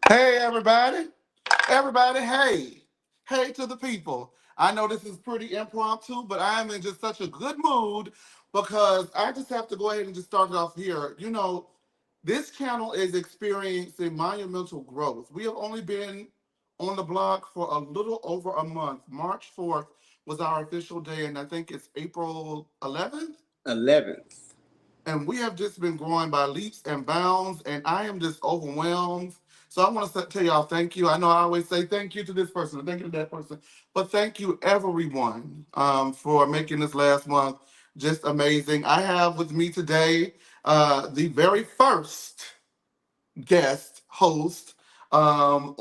Hey, everybody. Everybody, hey. Hey to the people. I know this is pretty impromptu, but I am in just such a good mood because I just have to go ahead and just start it off here. This channel is experiencing monumental growth. We have only been on the block for a little over a month. March 4th was our official day, and I think it's April 11th. 11th. And we have just been growing by leaps and bounds, and I am just overwhelmed. So I want to tell y'all thank you. I know I always say thank you to this person, thank you to that person, but thank you everyone for making this last month just amazing. I have with me today the very first guest host on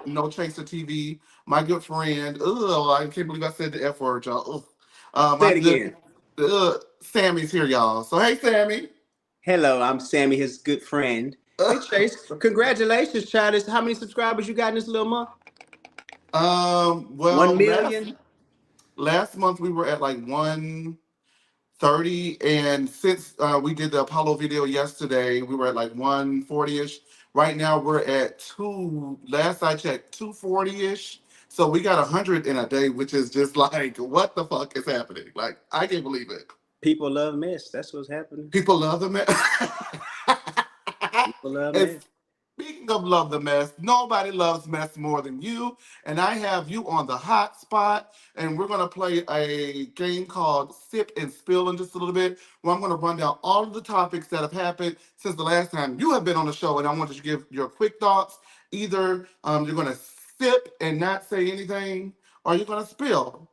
No Chaser TV, my good friend. I can't believe I said the F word, y'all. Say My it good again. Sammie's here, y'all. So hey, Sammie. Hello, I'm Sammie, his good friend. Hey, Chase, congratulations, child. How many subscribers you got in this little month? Well, 1 million? last month we were at like 130, and since we did the Apollo video yesterday, we were at like 140ish. Right now we're at two. Last I checked, 240ish. So we got 100 in a day, which is just like, what the fuck is happening? Like, I can't believe it. People love mess. That's what's happening. People love the mess. People love And mess. speaking of love the mess, nobody loves mess more than you. And I have you on the hot spot. And we're going to play a game called Sip and Spill in just a little bit, where I'm going to run down all of the topics that have happened since the last time you have been on the show. And I want you to give your quick thoughts. Either you're going to sip and not say anything, or you're going to spill.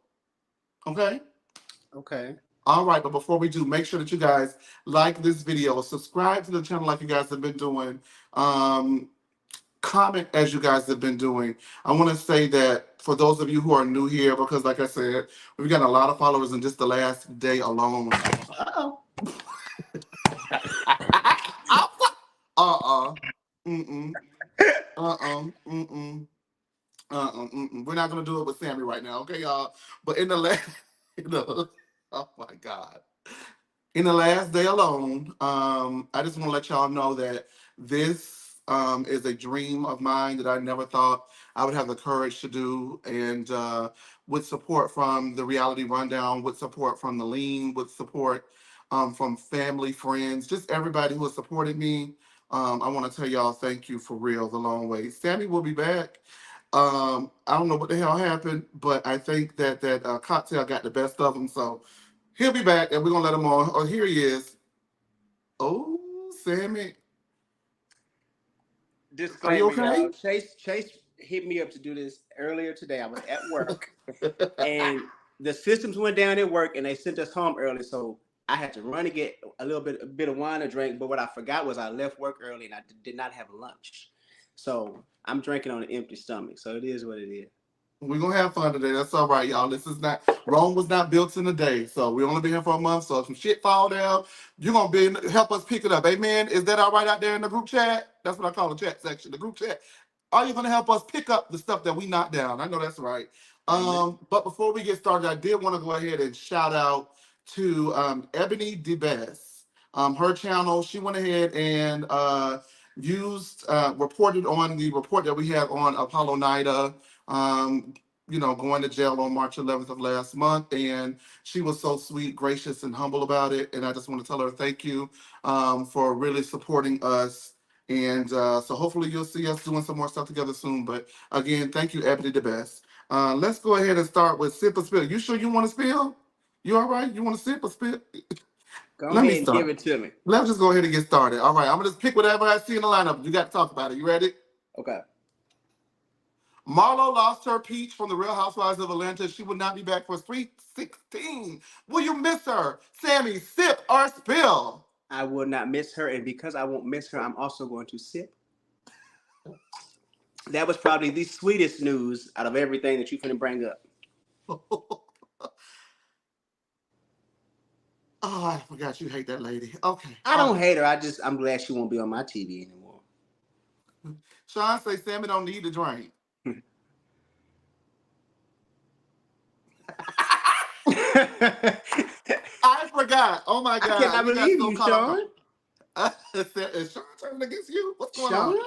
Okay? Okay. All right, but before we do, make sure that you guys like this video, subscribe to the channel like you guys have been doing, um, comment as you guys have been doing. I want to say that for those of you who are new here, because like I said, we've got a lot of followers in just the last day alone. Uh-oh. Uh-uh. Mm-mm. Uh-uh. Mm-mm. Uh-uh. Mm-mm. We're not gonna do it with Sammie right now, okay, y'all? But in the last, oh my God. In the last day alone, I just want to let y'all know that this is a dream of mine that I never thought I would have the courage to do. And with support from the reality rundown, with support from the lean, with support from family, friends, just everybody who has supported me. I want to tell y'all thank you for real, the long way. Sammie will be back. I don't know what the hell happened, but I think that cocktail got the best of him. So he'll be back, and we're gonna let him on. Oh, here he is. Oh, Sammie, are you Disclaimer, okay? y'all. Chase hit me up to do this earlier today. I was at work, and the systems went down at work, and they sent us home early. So I had to run to get a bit of wine to drink. But what I forgot was I left work early, and I did not have lunch. So I'm drinking on an empty stomach. So it is what it is. We're gonna have fun today. That's all right, y'all. This is not Rome was not built in a day. So we only been here for a month. So if some shit fall down, you're gonna help us pick it up. Amen. Is that all right out there in the group chat? That's what I call the chat section, the group chat. Are you gonna help us pick up the stuff that we knocked down? I know that's right. Amen. But before we get started, I did want to go ahead and shout out to Ebony DeBess. Her channel, she went ahead and reported on the report that we had on Apollo Nida, um, going to jail on March 11th of last month. And she was so sweet, gracious, and humble about it. And I just want to tell her thank you for really supporting us. And so hopefully you'll see us doing some more stuff together soon. But again, thank you, Ebony the Best. Let's go ahead and start with sip or spill. You sure you want to spill? You all right? You want to sip or spill? Go Let me ahead and give start. it to me. Let's just go ahead and get started. All right, I'm gonna just pick whatever I see in the lineup. You got to talk about it. You ready? Okay. Marlo lost her peach from the Real Housewives of Atlanta. She will not be back for Sweet 16. Will you miss her? Sammie, sip or spill? I will not miss her, and because I won't miss her, I'm also going to sip. That was probably the sweetest news out of everything that you finna bring up. Oh, I forgot you hate that lady. Okay, I all don't right. hate her. I'm glad she won't be on my TV anymore. Sean say Sammie don't need to drink. I I forgot. Oh my God, cannot we got believe so you, caught up. Sean. Is Sean turning against you? What's going on? Sean?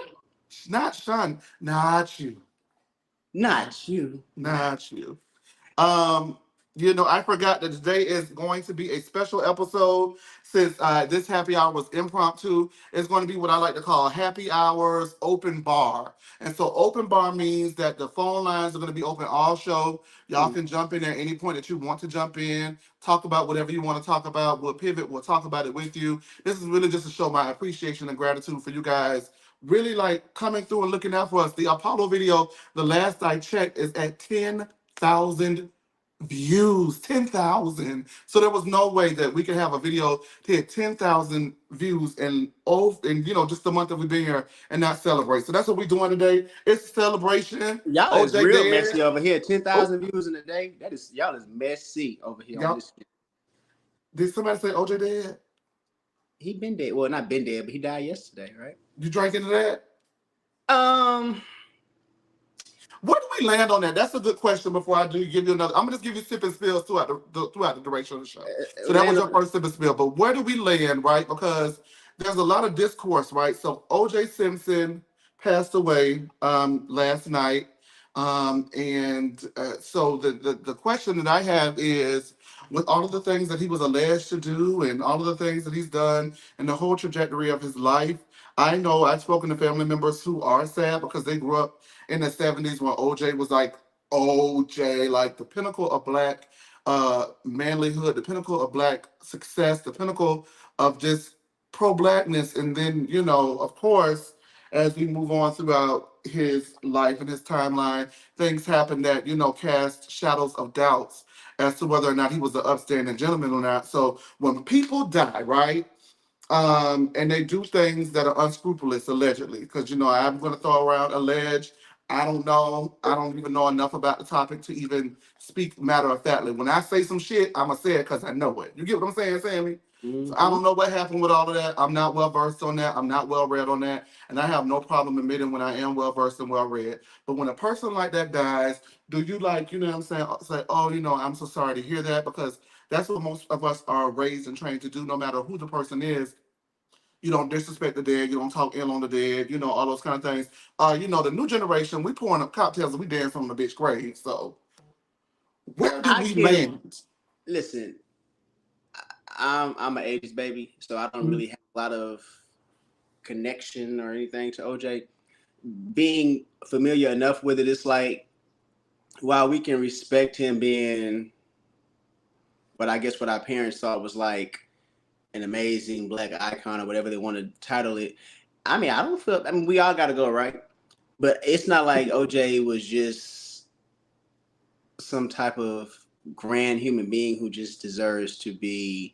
Not Sean. Not you. Not you. Not you. Um, I forgot that today is going to be a special episode since this happy hour was impromptu. It's going to be what I like to call happy hours open bar. And so open bar means that the phone lines are going to be open all show. Y'all Mm. can jump in at any point that you want to jump in, talk about whatever you want to talk about. We'll pivot, we'll talk about it with you. This is really just to show my appreciation and gratitude for you guys really like coming through and looking out for us. The Apollo video, the last I checked, is at 10,000 views. 10,000. So there was no way that we could have a video to hit 10,000 views and just the month that we've been here and not celebrate. So that's what we're doing today. It's a celebration. Y'all is OJ real messy dead. over here. Oh, 10,000 views in a day. That is y'all is messy over here on y'all. this. Did somebody say OJ dead? He been dead. Well, not been dead, but he died yesterday, right? You drank into that? Um, Where do we land on that? That's a good question. Before I do give you another, I'm gonna just give you sip and spills throughout the duration of the show. So that was land your on, first sip and spill. But where do we land, right? Because there's a lot of discourse, right? So O.J. Simpson passed away last night, and so the question that I have is, with all of the things that he was alleged to do, and all of the things that he's done, and the whole trajectory of his life. I know I've spoken to family members who are sad because they grew up in the 70s when OJ was like OJ, like the pinnacle of black manlyhood, the pinnacle of black success, the pinnacle of just pro blackness. And then, of course, as we move on throughout his life and his timeline, things happen that, cast shadows of doubts as to whether or not he was an upstanding gentleman or not. So when people die, right? And they do things that are unscrupulous, allegedly. Because I'm going to throw around alleged. I don't know. I don't even know enough about the topic to even speak matter of factly. When I say some shit, I'ma say it because I know it. You get what I'm saying, Sammie? So I mm-hmm. don't know what happened with all of that. I'm not well versed on that. I'm not well read on that, and I have no problem admitting when I am well versed and well read. But when a person like that dies, do you like, what I'm saying, say, oh, I'm so sorry to hear that, because that's what most of us are raised and trained to do, no matter who the person is. You don't disrespect the dead. You don't talk ill on the dead. All those kind of things. The new generation, we pouring up cocktails and we dance on the bitch grave. So where do I we can land? listen. I'm an '80s baby, so I don't really have a lot of connection or anything to OJ. Being familiar enough with it, it's like while we can respect him being what I guess what our parents thought was like an amazing black icon or whatever they want to title it. I mean, I don't feel. I mean, we all got to go right, but it's not like OJ was just some type of grand human being who just deserves to be.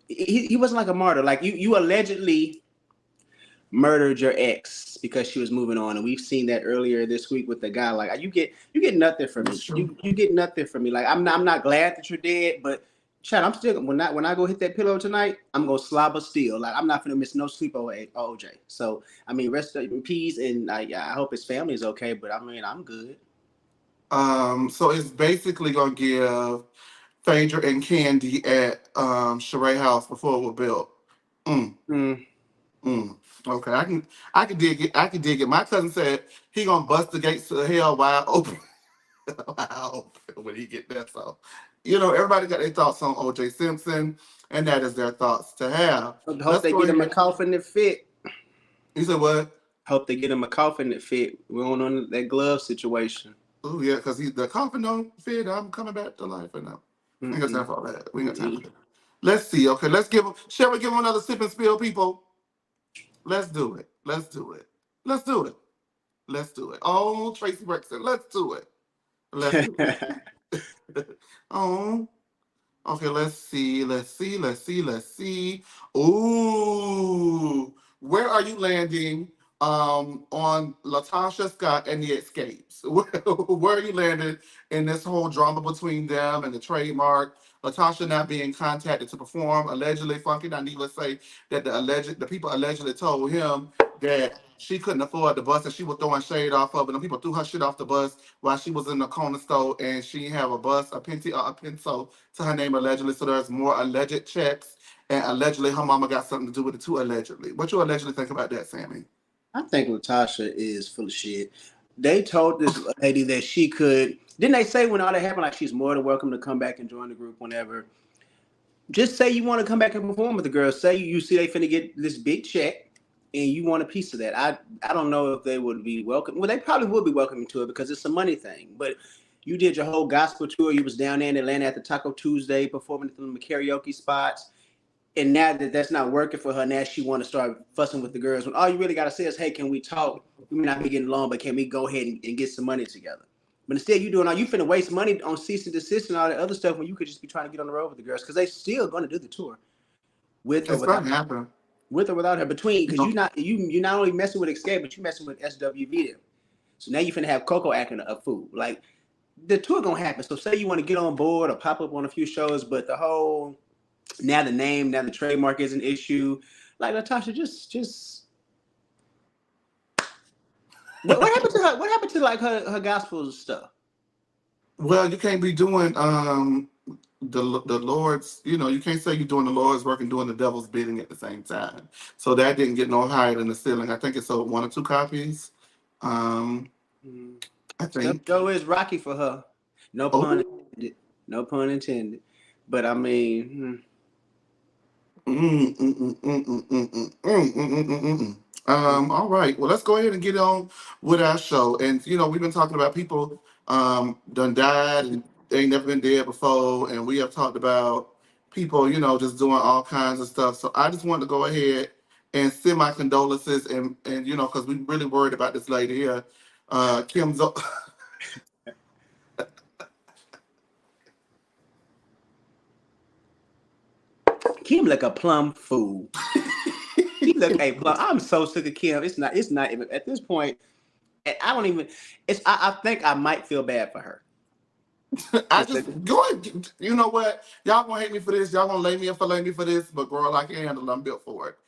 He wasn't like a martyr. Like you allegedly murdered your ex because she was moving on, and we've seen that earlier this week with the guy. Like you get nothing from That's me. true. You get nothing from me. Like I'm not glad that you're dead, but Chad, I'm still when I go hit that pillow tonight, I'm gonna slobber still. Like I'm not gonna miss no sleep over OJ. So I mean, rest in peace, and I hope his family is okay. But I mean, I'm good. So it's basically gonna give Phaedra and Candy at Sheree House before it was built. Mm, Mm. mm. Okay, I can dig it. I can dig it. My cousin said he gonna bust the gates to hell wide open. Wide open when he get there. So, everybody got their thoughts on OJ Simpson, and that is their thoughts to have. Hope Let's they go get him a ahead. coffin that fit. You said what? Hope they get him a coffin that fit. We don't know that glove situation. Oh yeah, because the coffin don't fit. I'm coming back to life right now. We ain't got time Mm-mm. for all that. We ain't got time for that. Let's see. Okay, let's give him. Shall we give him another sip and spill, people? Let's do it. Let's do it. Let's do it. Let's do it. Oh, Tracy Brexton. Let's do it. Let's do it. Oh. Okay, let's see. Let's see. Let's see. Let's see. Ooh, where are you landing on Latasha Scott and the Escapes? Where are you landing in this whole drama between them and the trademark? Latasha not being contacted to perform, allegedly. Funky not need to say that the people allegedly told him that she couldn't afford the bus and she was throwing shade off of it, and people threw her shit off the bus while she was in the corner store, and she didn't have a bus, a Pinty or a pencil to her name allegedly. So there's more alleged checks, and allegedly her mama got something to do with it too. Allegedly, what you allegedly think about that, Sammie? I think Latasha is full of shit. They told this lady that she could. Didn't they say when all that happened, like she's more than welcome to come back and join the group whenever? Just say you want to come back and perform with the girls. Say you see they finna get this big check, and you want a piece of that. I don't know if they would be welcome. Well, they probably would be welcoming to it because it's a money thing. But you did your whole gospel tour. You was down there in Atlanta at the Taco Tuesday performing in the karaoke spots. And now that that's not working for her, now she want to start fussing with the girls. When all you really got to say is, "Hey, can we talk? We may not be getting along, but can we go ahead and get some money together?" But instead, you doing all you finna waste money on cease and desist and all that other stuff when you could just be trying to get on the road with the girls because they still going to do the tour with or It's without gonna happen. her between You because know, you not only messing with Escape, but you messing with SWV. So now you finna have Coco acting a fool. Like the tour gonna happen. So say you want to get on board or pop up on a few shows, but the whole now the name, now the trademark is an issue. Like Natasha, just what happened to her? What happened to like her gospel stuff? well, you can't be doing the Lord's. You know, you can't say you're doing the Lord's work and doing the devil's bidding at the same time. So that didn't get no higher than the ceiling. I think it sold one or two copies. Um, Mm. I Stuff think. Joe is rocky for her. No pun Oh. intended. No pun intended. But I mean, All right. Well, let's go ahead and get on with our show. And we've been talking about people done died and they ain't never been dead before, and we have talked about people, just doing all kinds of stuff. So I just wanted to go ahead and send my condolences, and because we really worried about this lady here, Kim. Kim look a plum fool. She look a plum. I'm so sick of Kim. It's not. It's not even at this point. I don't even. It's. I think I might feel bad for her. I 'Cause just go ahead. You know what? Y'all gonna hate me for this. Y'all gonna lay me for this. But girl, I can handle it. I'm built for it.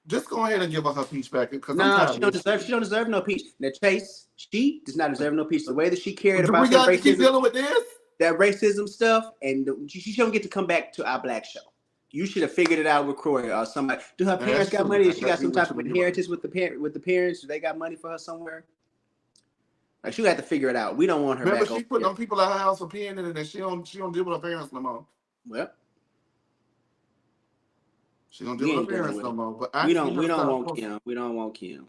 Just go ahead and give her peach back because I'm no, tired she of don't this deserve. shit. She don't deserve no peace. Now Chase, she does not deserve no peace. The way that she cared Do we about got to keep dealing with this? that racism stuff, and she don't get to come back to our black show. You should have figured it out with Croy or somebody. Do her parents That's got true. money? I Does she got agree some with type you of when you're right. inheritance with the parents? Do they got money for her somewhere? Like she got to figure it out. We don't want her Remember, back she over putting here. on people at her house for peeing in it, and she don't deal with her parents no more. Well, She don't deal we with her ain't dealing parents with no it. more. But I just need her We to don't stop want posting. Kim. We don't want Kim.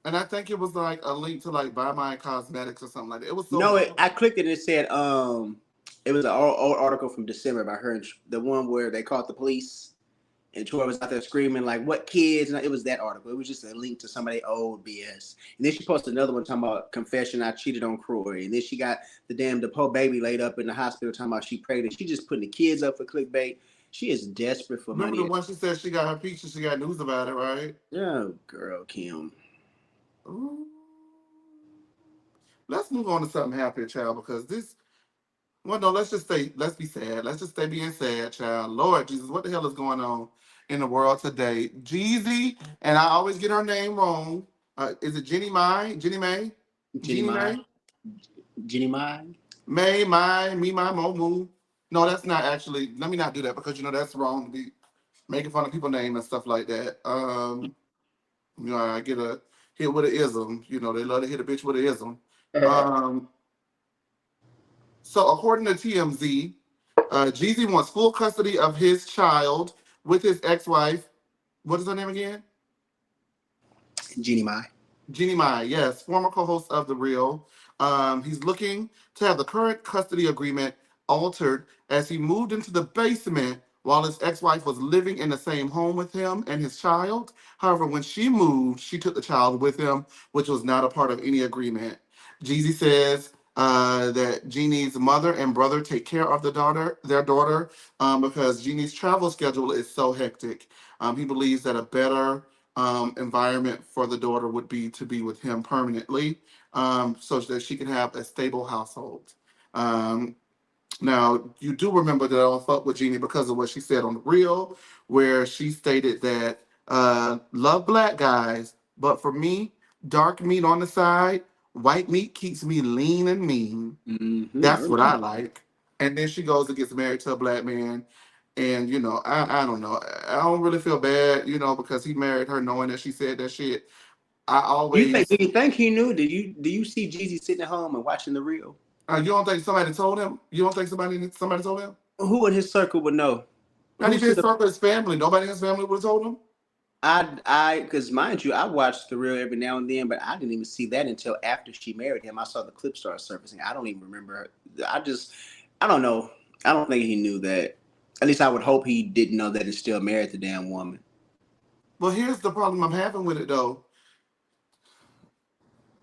And I think it was like a link to like Buy My Cosmetics or something like that. It was so No, bad. I clicked it and it said it was an old article from December about her, and the one where they called the police and Troy was out there screaming like, "What kids?" And it was that article. It was just a link to somebody old BS. And then she posted another one talking about confession. I cheated on Croy. And then she got the poor baby laid up in the hospital talking about she pregnant. She just putting the kids up for clickbait. She is desperate for Remember the money. one she said she got her peach and she got news about it, right? Oh, girl, Kim. Ooh. Let's move on to something happier, child, because this. Well, no, let's be sad. Let's just stay being sad, child. Lord Jesus, what the hell is going on in the world today? Jeezy, and I always get her name wrong. Is it Jeannie Mai? Jeannie Mai? Jeannie Jeannie Mai. Mai? Jeannie Mai. May, my, me, my, mo, moo. No, that's not actually. Let me not do that because that's wrong to be making fun of people's name and stuff like that. I get a hit with an ism. They love to hit a bitch with an ism. Um, so according to TMZ, Jeezy wants full custody of his child with his ex-wife. What is her name again? Jeannie Mai. Jeannie Mai, yes, former co-host of The Real. He's looking to have the current custody agreement altered as he moved into the basement while his ex-wife was living in the same home with him and his child. However, when she moved, she took the child with him, which was not a part of any agreement. Jeezy says that Jeannie's mother and brother take care of their daughter, because Jeannie's travel schedule is so hectic. He believes that a better environment for the daughter would be to be with him permanently, so that she can have a stable household. Um, Now, you do remember that I don't fuck with Jeannie because of what she said on The Real, where she stated that love black guys, but for me, dark meat on the side, white meat keeps me lean and mean. I That's what I remember. like. And then she goes and gets married to a black man. And, I don't know. I don't really feel bad, because he married her knowing that she said that shit. I always. Do you think he knew? Do you see Jeezy sitting at home and watching the real? You don't think somebody told him? You don't think somebody told him? Who in his circle would know? Not Who even should his have? circle, his family. Nobody in his family would have told him. Because mind you, I watched the real every now and then, but I didn't even see that until after she married him. I saw the clip start surfacing. I don't even remember her. I don't know. I don't think he knew that. At least I would hope he didn't know that he's still married to damn woman. Well, here's the problem I'm having with it though.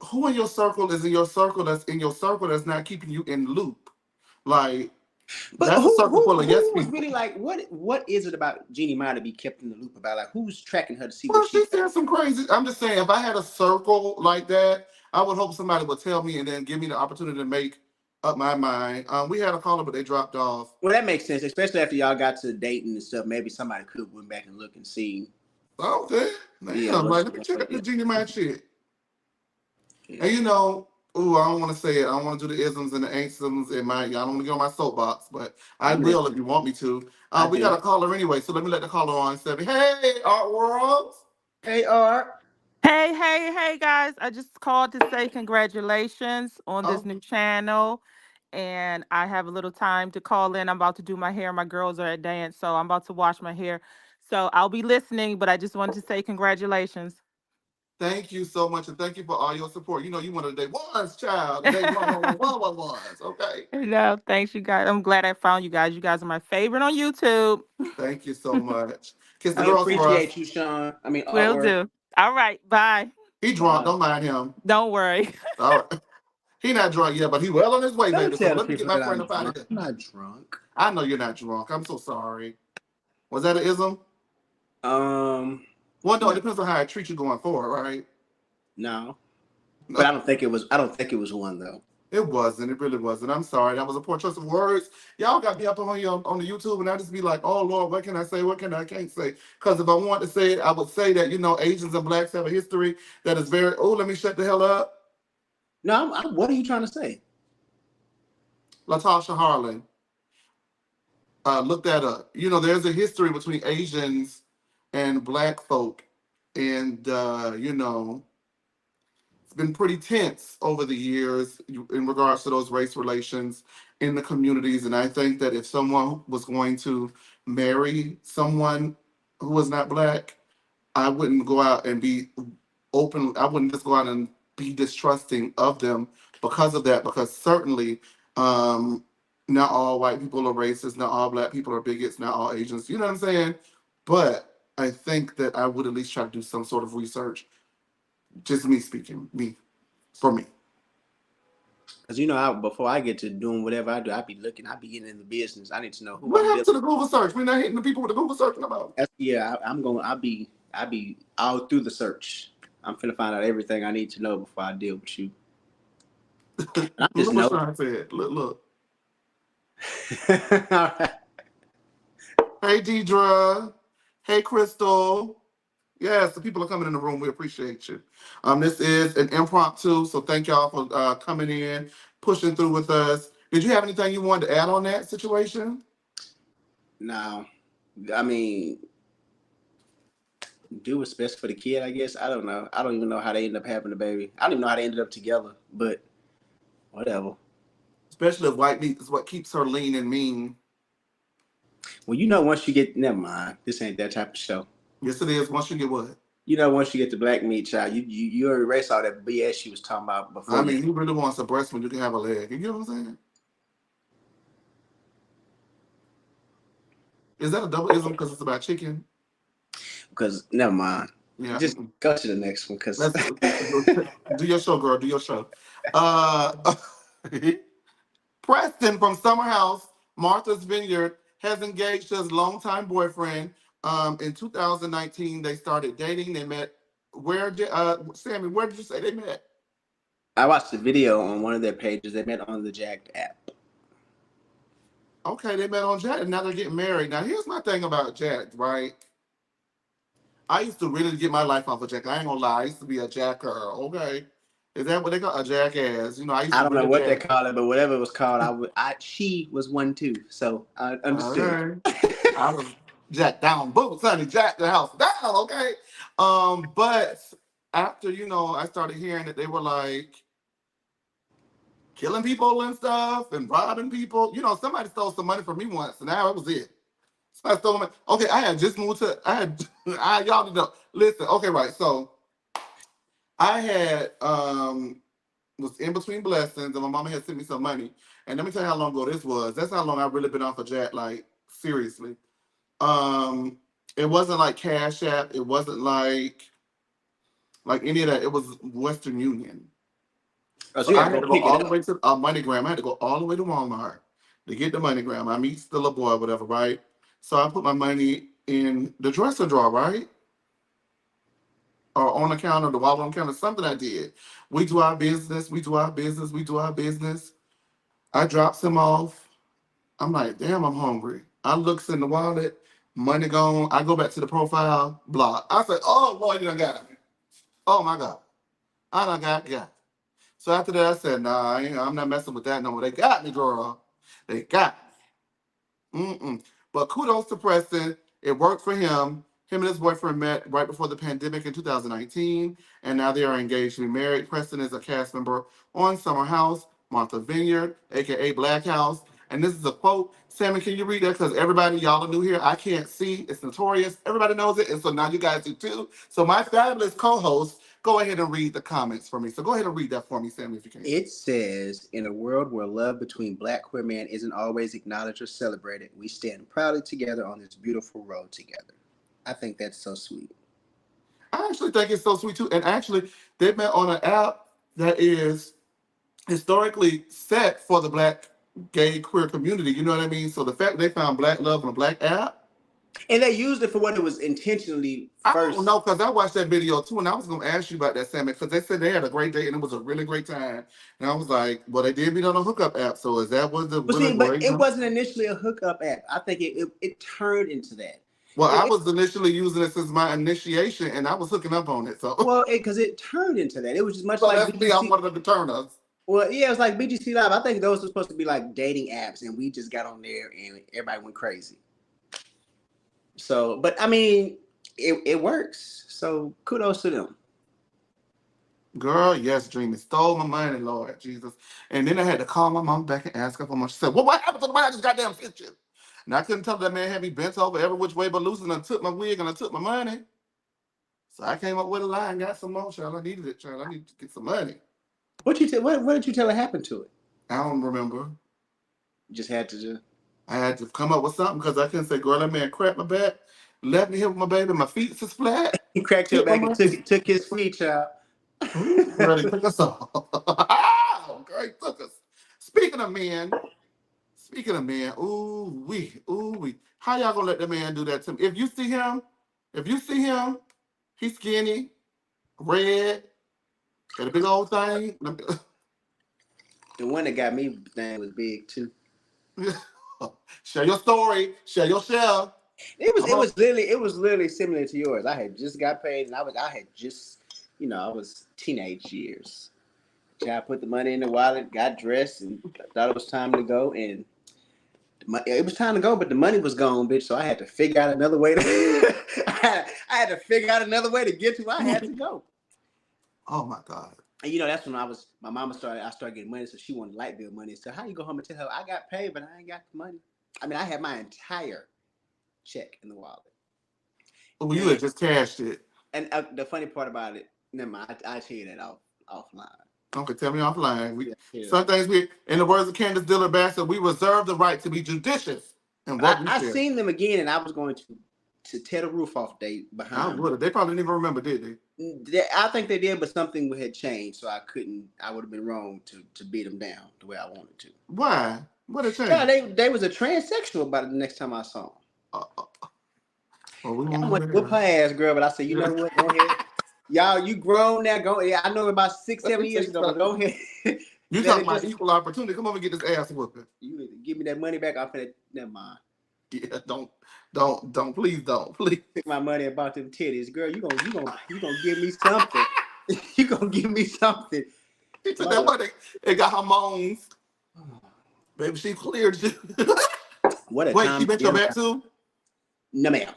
Who in your circle is in your circle that's in your circle that's not keeping you in loop? Like But that's a circle full of yes who was really people. like what is it about Jeannie Mai to be kept in the loop about? Like who's tracking her to see what Well, she she said some crazy. I'm just saying, if I had a circle like that, I would hope somebody would tell me and then give me the opportunity to make up my mind. We had a caller, but they dropped off. Well, that makes sense, especially after y'all got to dating and stuff. Maybe somebody could have went back and look and see. Okay, Yeah, damn. Like, let me check out the Genie Man shit. And you know, ooh, I don't want to say it. I don't want to do the isms and the ain'tums and my. I don't want to get on my soapbox, but I I'm will listening. if you want me to. I We do. got a caller anyway, so let me let the caller on. Say, hey, Art World. Hey, Art. Hey, hey, hey, guys. I just called to say congratulations on this Oh, new channel. And I have a little time to call in. I'm about to do my hair. My girls are at dance, so I'm about to wash my hair. So I'll be listening, but I just wanted to say congratulations. thank you so much, and thank you for all your support. You know, you one of the day ones, child. The day one ones. Okay. No, thanks, you guys. I'm glad I found you guys. You guys are my favorite on YouTube. Thank you so much. Kiss the We girls for us. appreciate you, Sean. I mean, Will Artwork. do. All right. Bye. He drunk. Bye. Don't mind him. Don't worry. All right. He not drunk yet, but he well on his way, Don't baby. So tell the let me get people my that friend I'm up out of drunk. here. I'm not drunk. I know you're not drunk. I'm so sorry. Was that an ism? Um, Well, no, it no, depends on how I treat you going forward, right? no. But No, I don't think it was. I don't think it was one though. it wasn't. It really wasn't. I'm sorry. That was a poor choice of words. Y'all got me up on here on the YouTube, and I just be like, oh Lord, what can I say? What can I can't say? Because if I want to say it, I would say that Asians and blacks have a history that is very. Oh, let me shut the hell up. No, what are you trying to say? Latasha Harlan. Look that up. There's a history between Asians and black folk, and it's been pretty tense over the years in regards to those race relations in the communities. And I think that if someone was going to marry someone who was not black, I wouldn't go out and be open. I wouldn't just go out and be distrusting of them because of that. Because certainly, um, not all white people are racist. Not all black people are bigots. Not all Asians. You know what I'm saying? But I think that I would at least try to do some sort of research. Just me speaking, me for me. Because before I get to doing whatever I do, I be looking. I be getting in the business. I need to know who What I'm happened dealing. to the Google search? We're not hitting the people with the Google search no more. Yeah, I'm going. I be all through the search. I'm finna find out everything I need to know before I deal with you. I just Look what know. Sean said. Look, look. All right. Hey, Deidre. Hey, Crystal. Yes, the people are coming in the room. We appreciate you. This is an impromptu, so thank y'all for coming in, pushing through with us. Did you have anything you wanted to add on that situation? Now, I mean, do what's best for the kid. I guess I don't know. I don't even know how they end up having a baby. I don't even know how they ended up together. But whatever. Especially if white meat is what keeps her lean and mean. Well, once you get, never mind. This ain't that type of show. Yes, it is. Once you get what? Once you get the black meat child, you erase all that BS she was talking about before I you. mean, who really wants a breast when you can have a leg? You get what I'm saying? Is that a double ism because it's about chicken? Because never mind. Yeah. Just go to the next one. Because Let's do your show, girl. Do your show. Uh, Preston from Summer House, Martha's Vineyard, has engaged his longtime boyfriend. In 2019, they started dating. They met. Sammy? Where did you say they met? I watched the video on one of their pages. They met on the Jacked app. Okay, they met on Jack, and now they're getting married. Now, here's my thing about Jack, right? I used to really get my life off of Jack. I ain't gonna lie. I used to be a jacker. Okay, is that what they call a jackass? I used I to don't know really what they jack. call it, but whatever it was called, she was one too. So I understood. Okay. I was jacked down boots, honey. Jack the house down, okay? But after, I started hearing that they were like killing people and stuff and robbing people. Somebody stole some money from me once, and now it was it. Somebody stole my money. Okay, I had just moved to. Y'all need to know. Listen. Okay, right. So I had was in between blessings, and my mama had sent me some money. And let me tell you how long ago this was. That's how long I've really been off of Jack. Like seriously. Um, it wasn't like Cash App. It wasn't like any of that. It was Western Union. Oh, so So you I had to had go to go pick it all the up. way to MoneyGram. I had to go all the way to Walmart to get the MoneyGram. I meet the little boy, whatever, right? So I put my money in the dresser drawer, right? Or on the counter, the wall on the counter, something I did. We do our business, we do our business, we do our business. I drops him off. I'm like, damn, I'm hungry. I looks in the wallet, money gone. I go back to the profile, block. I said, oh, boy, you done got me. Oh, my God. I done got. So after that, I said, nah, I'm not messing with that no more. They got me, girl. They got me. Mm-mm. But kudos to Preston. It worked for him. Him and his boyfriend met right before the pandemic in 2019, and now they are engaged to be married. Preston is a cast member on Summer House, Martha Vineyard, aka Black House. And this is a quote. Sammie, can you read that? Because everybody, y'all are new here. I can't see. It's notorious. Everybody knows it. And so now you guys do too. So my fabulous co-host, go ahead and read the comments for me. So go ahead and read that for me, Sammie, if you can. It says, in a world where love between black queer men isn't always acknowledged or celebrated, we stand proudly together on this beautiful road together. I think that's so sweet. I actually think it's so sweet too. And actually, they met on an app that is historically set for the black gay queer community. You know what I mean? So the fact that they found black love on a black app, And they used it for what it was intentionally I don't first. know, because I watched that video too, and I was going to ask you about that, Sammy, because they said they had a great day and it was a really great time. And I was like, well, they did meet on a hookup app, so is that what the But really see, but great? it wasn't initially a hookup app. I think it turned into that. Well, I It, was initially using this as my initiation, and I was hooking up on it. So, well, because it turned into that. It was just much so like that's me. I'm BGC. one of the returners. Well, yeah, it was like BGC Live. I think those were supposed to be like dating apps, and we just got on there and everybody went crazy. So, but I mean, it works. So kudos to them. Girl, yes, Dreamy stole my money, Lord Jesus. And then I had to call my mom back and ask her for much. She said, well, what happened to the money I just goddamn sent you? And I couldn't tell that man had me bent over every which way but loose, and I took my wig and I took my money. So I came up with a lie and got some more, child. I needed it, child. I needed to get some money. What did you tell her happened to it? I don't remember. You just had to just. I had to come up with something because I couldn't say, girl, that man cracked my back, left me here with my baby, my feet is flat. He cracked your Hit my back and money. took his feet out. Ooh, girl, he took us off. Oh, girl, he took us. Speaking of men, Speaking of men, ooh wee. How y'all gonna let that man do that to me? If you see him, he's skinny, red, got a big old thing. The one that got me thing was big too. Share your story, share your share. It Come on. was literally similar to yours. I had just got paid and I had just I was teenage years. I put the money in the wallet, got dressed, and thought it was time to go. And it was time to go, but the money was gone, bitch. So I had to figure out another way to. I had to figure out another way to get to where I had to go. Oh my God. And that's when my mama started. I started getting money, so she wanted light bill money. So how you go home and tell her I got paid, but I ain't got the money? I mean, I had my entire check in the wallet. Well, you had And just cashed it. the funny part about it, never mind. I tell you that offline. Okay, tell me offline. Yeah, yeah. Some things in the words of Candace Diller Bassett, we reserve the right to be judicious in But what we I share. seen them again, and I was going to tear the roof off I behind. would have. They probably didn't even remember, did they? I think they did, but something had changed, so I couldn't. I would have been wrong to beat them down the way I wanted to. Why? What a Yeah, change. they was a transsexual about it the next time I saw them. Uh, uh, well, we I won't went go to whoop her there. ass, girl, but I said, you know what? Go ahead. Y'all, you grown now. Go. Yeah, I know about Let me 6-7 tell years you ago, but something. go ahead. You Let talking it about just. equal opportunity? Come over and get this ass whooping. You either give me that money back. I'm finna. Never mind. Yeah, please don't, please. Took my money and bought them titties, girl. You gonna give me something. You gonna give me something, She took that mother. money and got her moans. Baby, she cleared you. What a Wait, time she to bent be your alive. back too? No, ma'am.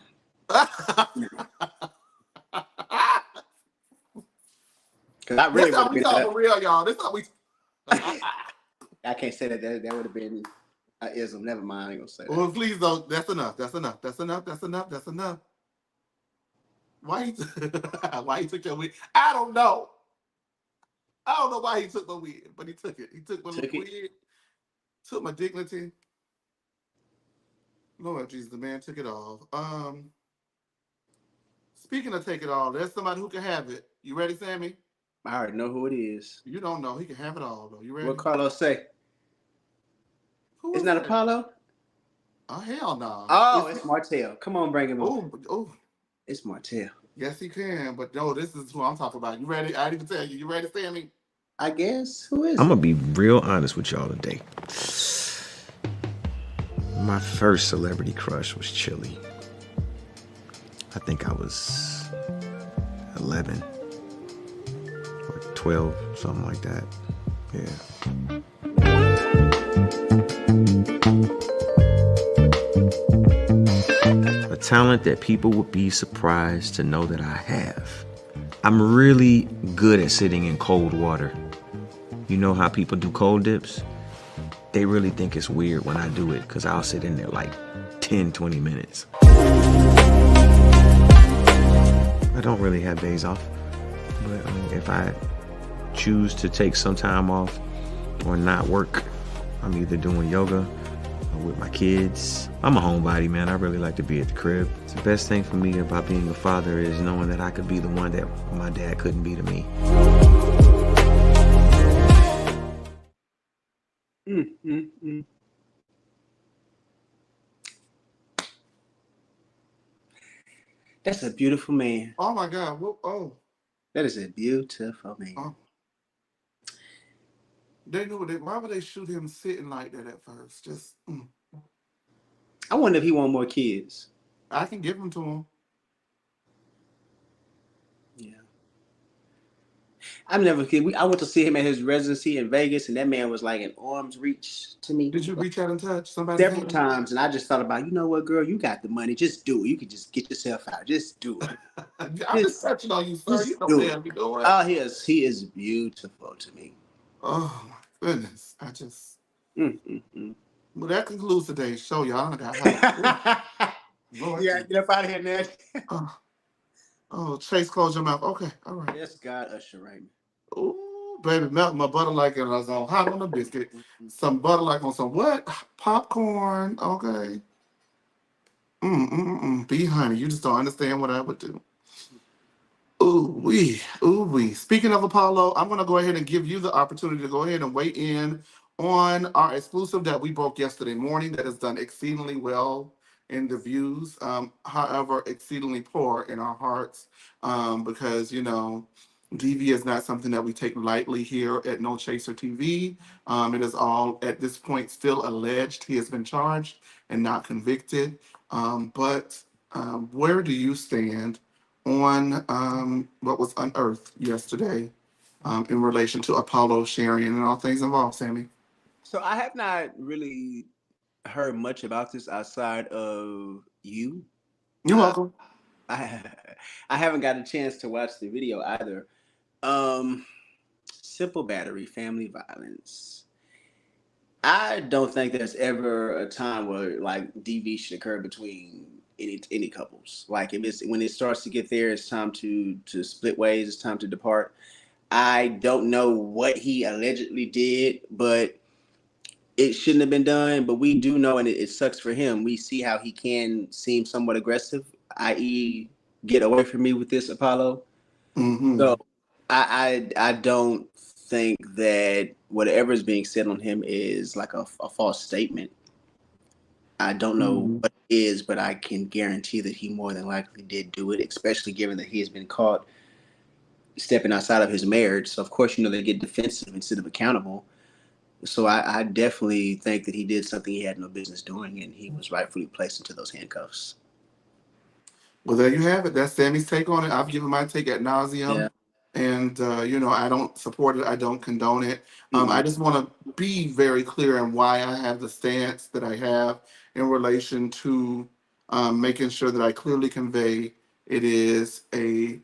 Because I This really would how have we been. talk for real, y'all. This how we. I can't say that. That would have been an ism. Never mind. I ain't gonna say that. Well, please don't. That's enough. That's enough. That's enough. That's enough. That's enough. Why he why he took your wig? I don't know. I don't know why he took my wig, but he took it. He took my Took it. wig, took my dignity. Lord Jesus, the man took it all. Speaking of take it all, there's somebody who can have it. You ready, Sammie? I already know who it is. You don't know. He can have it all, though. You What ready? Carlos say? Who Isn't is that that? Apollo? Oh, hell no. Oh, It's, it's Martell. Come on, bring him on. oh. It's Martell. Yes, he can. But no, this is who I'm talking about. You ready? I didn't even tell you. You ready, Sammie? I guess. Who is I'm it? gonna be real honest with y'all today. My first celebrity crush was Chili. I think I was 11 or 12, something like that. Yeah. A talent that people would be surprised to know that I have. I'm really good at sitting in cold water. You know how people do cold dips? They really think it's weird when I do it because I'll sit in there like 10, 20 minutes. I don't really have days off, but if I choose to take some time off or not work, I'm either doing yoga or with my kids. I'm a homebody, man. I really like to be at the crib. The best thing for me about being a father is knowing that I could be the one that my dad couldn't be to me. That's a beautiful man. Oh my God. Oh. That is a beautiful man. Oh. They knew that. Why would they shoot him sitting like that at first? Just. I wonder if he want more kids. I can give them to him. Yeah. I've never. I went to see him at his residency in Vegas, and that man was like in arm's reach to me. Did you reach out and touch somebody? Several times, and I just thought about, you know what, girl, you got the money. Just do it. You can just get yourself out. Just do it. I'm just touching on you, sir. You know what I'm doing. Oh, he is beautiful to me. Oh my goodness. I just. Mm. Well, that concludes today's show, y'all. I got hot. Lord, yeah, get up out of here, man. Oh, Chase, close your mouth. Okay, all right. Yes, God, Usher Raymond. Ooh, baby, melt my butter like it was on hot on a biscuit. Some butter like on some what? Popcorn. Okay. Be honey, you just don't understand what I would do. Ooh wee. Speaking of Apollo, I'm gonna go ahead and give you the opportunity to go ahead and weigh in on our exclusive that we broke yesterday morning that has done exceedingly well in the views. However, exceedingly poor in our hearts, because DV is not something that we take lightly here at No Chaser TV. It is all at this point still alleged. He has been charged and not convicted. But where do you stand on what was unearthed yesterday in relation to Apollo sharing and all things involved, Sammie? So I have not really heard much about this outside of you. You're welcome. I haven't got a chance to watch the video either. Simple battery, family violence. I don't think there's ever a time where like DV should occur between any couples. Like if it's when it starts to get there, it's time to split ways. It's time to depart. I don't know what he allegedly did, but it shouldn't have been done. But we do know, and it sucks for him. We see how he can seem somewhat aggressive, i.e., get away from me with this, Apollo. Mm-hmm. So I don't think that whatever is being said on him is like a false statement. I don't know what it is, but I can guarantee that he more than likely did do it, especially given that he has been caught stepping outside of his marriage. So of course, they get defensive instead of accountable. So I definitely think that he did something he had no business doing, and he was rightfully placed into those handcuffs. Well, there you have it. That's Sammie's take on it. I've given my take at nauseum. Yeah. And, I don't support it. I don't condone it. I just want to be very clear on why I have the stance that I have in relation to making sure that I clearly convey it is a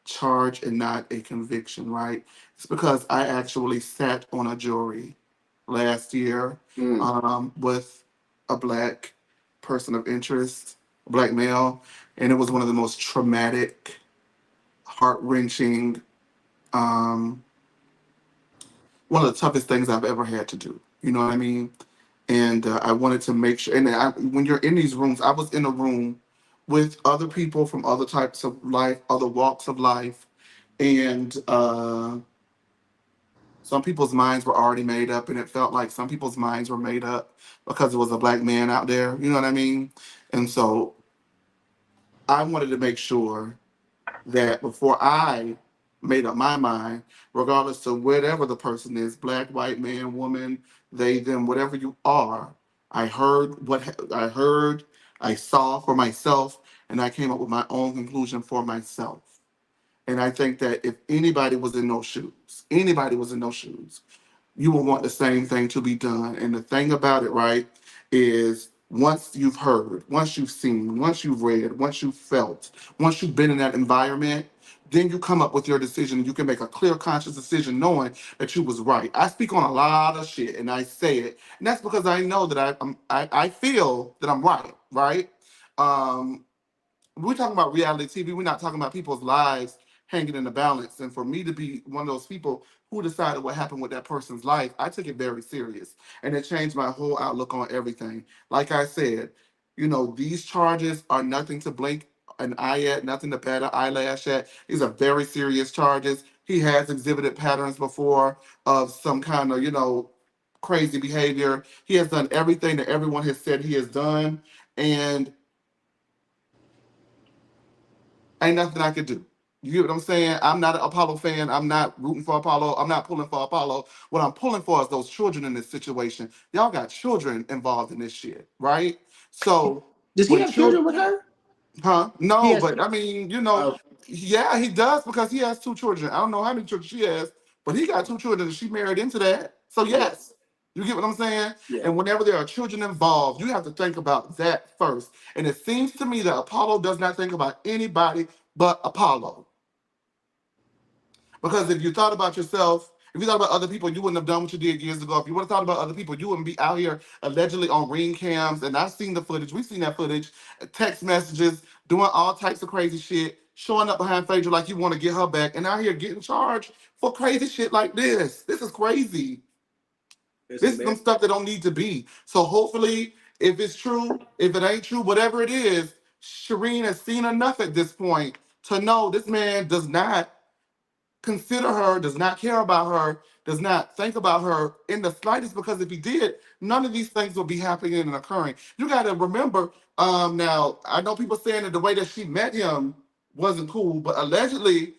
charge and not a conviction, right? It's because I actually sat on a jury last year with a black person of interest, a black male, and it was one of the most traumatic, heart wrenching, um, one of the toughest things I've ever had to do. You know what I mean? And I wanted to make sure. And when you're in these rooms, I was in a room with other people from other types of life, other walks of life, and some people's minds were already made up, and it felt like some people's minds were made up because it was a black man out there. You know what I mean? And so I wanted to make sure that before I made up my mind, regardless of whatever the person is, black, white, man, woman, they, them, whatever you are, I heard I heard, I saw for myself, and I came up with my own conclusion for myself. And I think that if anybody was in those shoes, you will want the same thing to be done. And the thing about it, right, is once you've heard, once you've seen, once you've read, once you've felt, once you've been in that environment, then you come up with your decision. You can make a clear, conscious decision knowing that you was right. I speak on a lot of shit and I say it. And that's because I know that I feel that I'm right, right? Um, we're talking about reality TV. We're not talking about people's lives hanging in the balance. And for me to be one of those people who decided what happened with that person's life, I took it very serious. And it changed my whole outlook on everything. Like I said, these charges are nothing to blink an eye at, nothing to bat an eyelash at. These are very serious charges. He has exhibited patterns before of some kind of, crazy behavior. He has done everything that everyone has said he has done. And ain't nothing I could do. You get what I'm saying? I'm not an Apollo fan. I'm not rooting for Apollo. I'm not pulling for Apollo. What I'm pulling for is those children in this situation. Y'all got children involved in this shit, right? So Does he when have children children, with her? huh? He No, has. but I mean, Oh, yeah, he does because he has two children. I don't know how many children she has, but he got two children and she married into that. So yeah, yes, you get what I'm saying? yeah. And whenever there are children involved, you have to think about that first. And it seems to me that Apollo does not think about anybody but Apollo. Because if you thought about yourself, if you thought about other people, you wouldn't have done what you did years ago. If you would have thought about other people, you wouldn't be out here allegedly on ring cams. And I've seen the footage. We've seen that footage, text messages, doing all types of crazy shit, showing up behind Phaedra like you want to get her back, and out here getting charged for crazy shit like this. This is crazy. It's This is some embarrassing. stuff that don't need to be. So hopefully, if it's true, if it ain't true, whatever it is, Shireen has seen enough at this point to know this man does not consider her, does not care about her, does not think about her in the slightest, because if he did, none of these things would be happening and occurring. You got to remember, now, I know people saying that the way that she met him wasn't cool, but allegedly,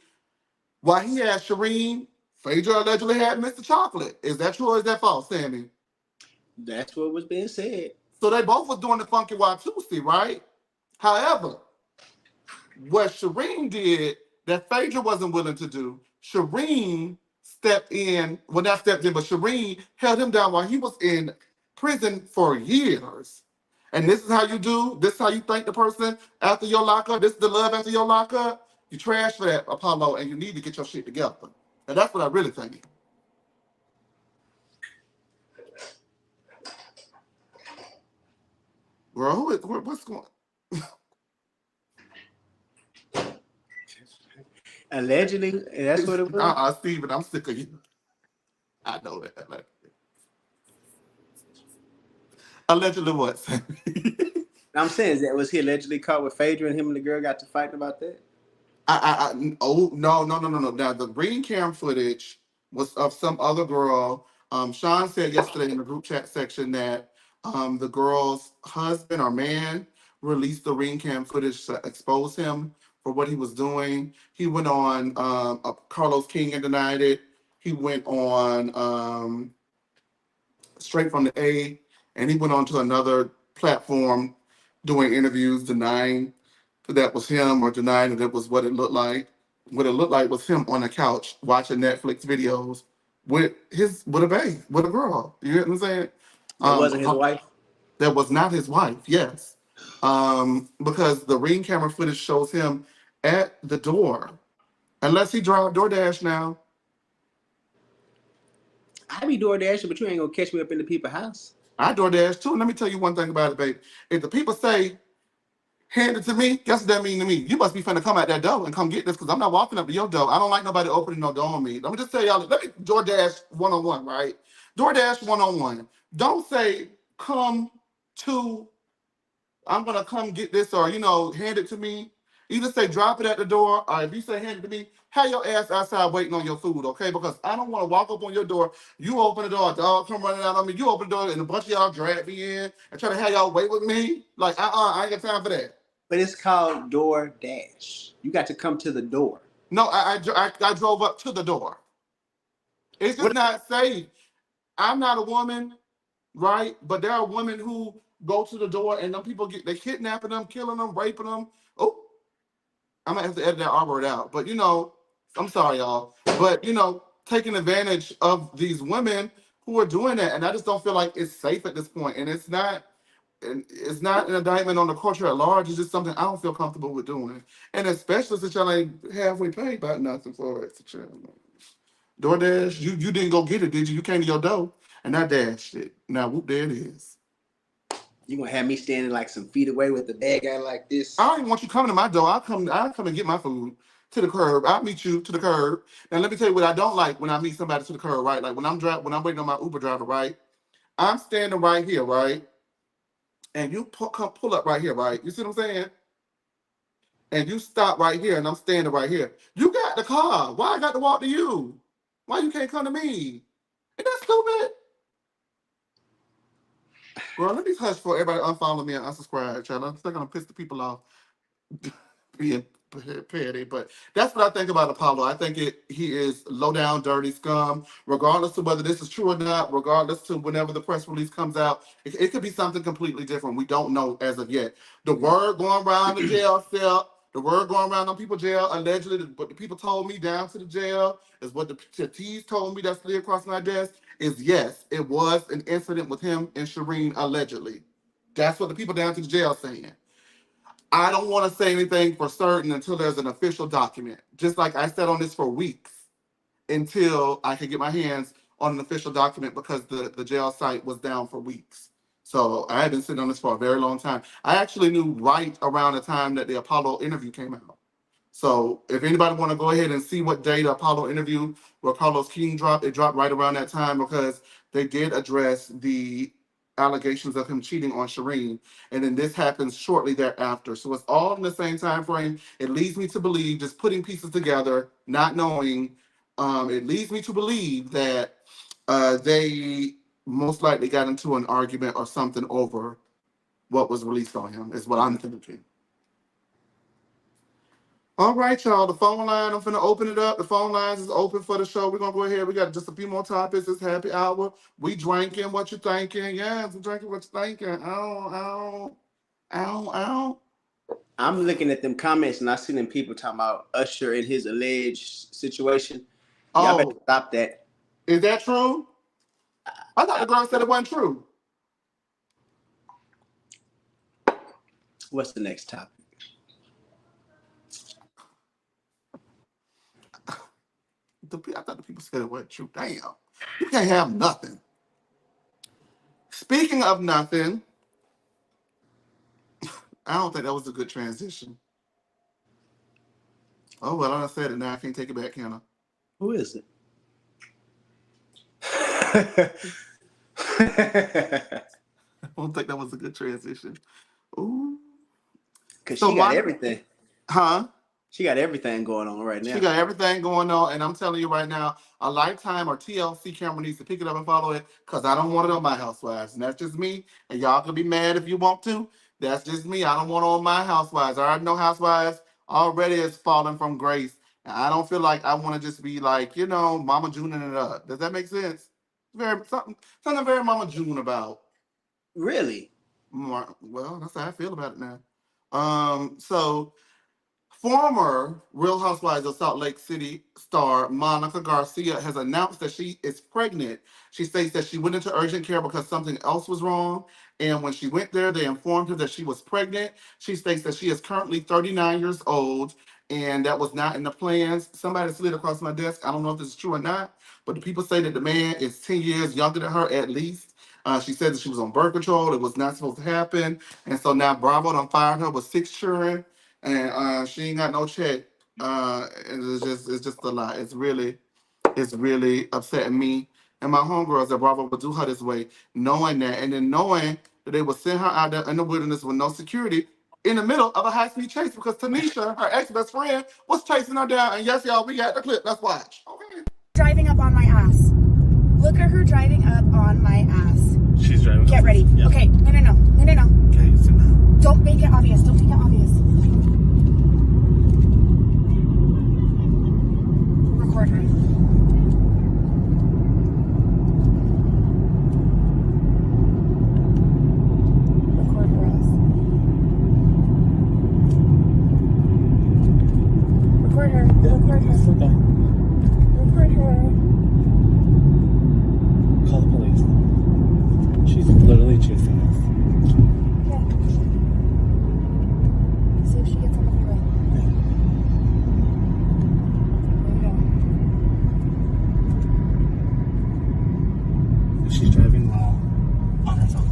while he had Shireen, Phaedra allegedly had Mr. Chocolate. Is that true or is that false, Sammie? That's what was being said. So they both was doing the funky Watusi, right? However, what Shireen did that Phaedra wasn't willing to do, Shireen stepped in, well, not stepped in, but Shireen held him down while he was in prison for years. And this is how you do, this is how you thank the person after your lockup, this is the love after your lockup. You trash for that, Apollo, and you need to get your shit together. And that's what I really think. Bro, what's going on? Allegedly, that's what it was. Steven, I'm sick of you. I know that. Like, allegedly what? I'm saying, was he allegedly caught with Phaedra and him and the girl got to fighting about that? Oh no. Now the green cam footage was of some other girl. Sean said yesterday in the group chat section that the girl's husband or man released the ring cam footage to expose him for what he was doing. He went on Carlos King and denied it. He went on Straight from the A, and he went on to another platform doing interviews denying that that was him or denying that it was what it looked like. What it looked like was him on the couch watching Netflix videos with a babe, with a girl. You get what I'm saying? That wasn't his wife. That was not his wife, yes. Because the ring camera footage shows him at the door Unless he drive DoorDash now. I be door dashing, but you ain't gonna catch me up in the people's house. I DoorDash too. And let me tell you one thing about it, babe. If the people say, hand it to me, guess what that mean to me? You must be finna come out that door and come get this because I'm not walking up to your door. I don't like nobody opening no door on me. Let me just tell y'all, let me DoorDash one-on-one, right? DoorDash one-on-one. Don't say, come to, I'm gonna come get this or, hand it to me. Either say drop it at the door, or if you say hand it to me, have your ass outside waiting on your food, okay? Because I don't want to walk up on your door. You open the door, a dog come running out on me. You open the door, and a bunch of y'all drag me in and try to have y'all wait with me. Like, I ain't got time for that. But it's called door dash. You got to come to the door. No, I drove up to the door. It's just What? not safe. I'm not a woman, right? But there are women who go to the door and them people they kidnapping them, killing them, raping them. Oh, I might have to edit that R word out. But I'm sorry, y'all. But taking advantage of these women who are doing that, and I just don't feel like it's safe at this point. And it's not an indictment on the culture at large. It's just something I don't feel comfortable with doing. And especially since y'all ain't halfway paid about nothing for it. DoorDash, you didn't go get it, did you? You came to your door and I dashed it. Now whoop, there it is. You gonna have me standing like some feet away with the bag out like this? I don't even want you coming to my door. I'll come and get my food to the curb. I'll meet you to the curb. Now let me tell you what I don't like when I meet somebody to the curb, right? Like when I'm waiting on my Uber driver, right? I'm standing right here, right? And you pull up right here, right? You see what I'm saying? And you stop right here, and I'm standing right here. You got the car. Why I got to walk to you? Why you can't come to me? Ain't that stupid? Girl, let me hush for everybody unfollow me and unsubscribe, child. I'm still gonna piss the people off being petty, but that's what I think about Apollo. I think he is low down, dirty scum. Regardless of whether this is true or not, regardless to whenever the press release comes out, it could be something completely different. We don't know as of yet. The word going around the jail cell, the word going around on people jail, allegedly, what the people told me down to the jail is what the T's told me that slid across my desk is yes, it was an incident with him and Shireen allegedly. That's what the people down to the jail saying. I don't want to say anything for certain until there's an official document. Just like I sat on this for weeks until I could get my hands on an official document because the jail site was down for weeks. So I had been sitting on this for a very long time. I actually knew right around the time that the Apollo interview came out. So if anybody want to go ahead and see what day the Apollo interview where Carlos King dropped, it dropped right around that time because they did address the allegations of him cheating on Shireen. And then this happens shortly thereafter. So it's all in the same time frame. It leads me to believe, just putting pieces together, not knowing, it leads me to believe that they most likely got into an argument or something over what was released on him, is what I'm thinking. All right, y'all. The phone line, I'm finna open it up. The phone lines is open for the show. We're gonna go ahead. We got just a few more topics. It's happy hour. We drinking. What you thinking? Yes, I'm drinking. What you thinking? Ow, ow, ow, ow. I'm looking at them comments and I see them people talking about Usher and his alleged situation. Y'all better stop that. Is that true? I thought the girl said it wasn't true. What's the next topic? I thought the people said it wasn't true. Damn. You can't have nothing. Speaking of nothing, I don't think that was a good transition. Oh, well, I said it now. I can't take it back, can I? Who is it? I don't think that was a good transition. Ooh. Because she got everything. Huh? She got everything going on right now. She got everything going on, and I'm telling you right now, a Lifetime or TLC camera needs to pick it up and follow it, because I don't want it on my Housewives, and that's just me, and y'all can be mad if you want to. That's just me. I don't want it on my Housewives. I already know Housewives already is falling from grace, and I don't feel like I want to just be like, Mama Juning it up. Does that make sense? Something very Mama June about. Really? Well, that's how I feel about it now. So former Real Housewives of Salt Lake City star Monica Garcia has announced that she is pregnant. She states that she went into urgent care because something else was wrong. And when she went there, they informed her that she was pregnant. She states that she is currently 39 years old and that was not in the plans. Somebody slid across my desk. I don't know if this is true or not, but the people say that the man is 10 years younger than her at least. She said that she was on birth control. It was not supposed to happen. And so now Bravo done fired her with 6 children, and she ain't got no check. And it's just a lot. It's really upsetting me and my homegirls that Bravo would do her this way, knowing that, and then knowing that they would send her out there in the wilderness with no security in the middle of a high-speed chase because Tanisha, her ex-best friend, was chasing her down. And yes, y'all, we got the clip. Let's watch. Okay. Driving up on my ass. Look at her driving up on my ass. She's driving. Get ready. Yeah. Okay. No. Okay, sit down. Don't make it obvious. Record her. Record her ass. Record her. Record her. Sit down. Record her. Call the police. She's literally chasing us. Yeah. See if she gets on the freeway. There you go. She's driving while on her phone.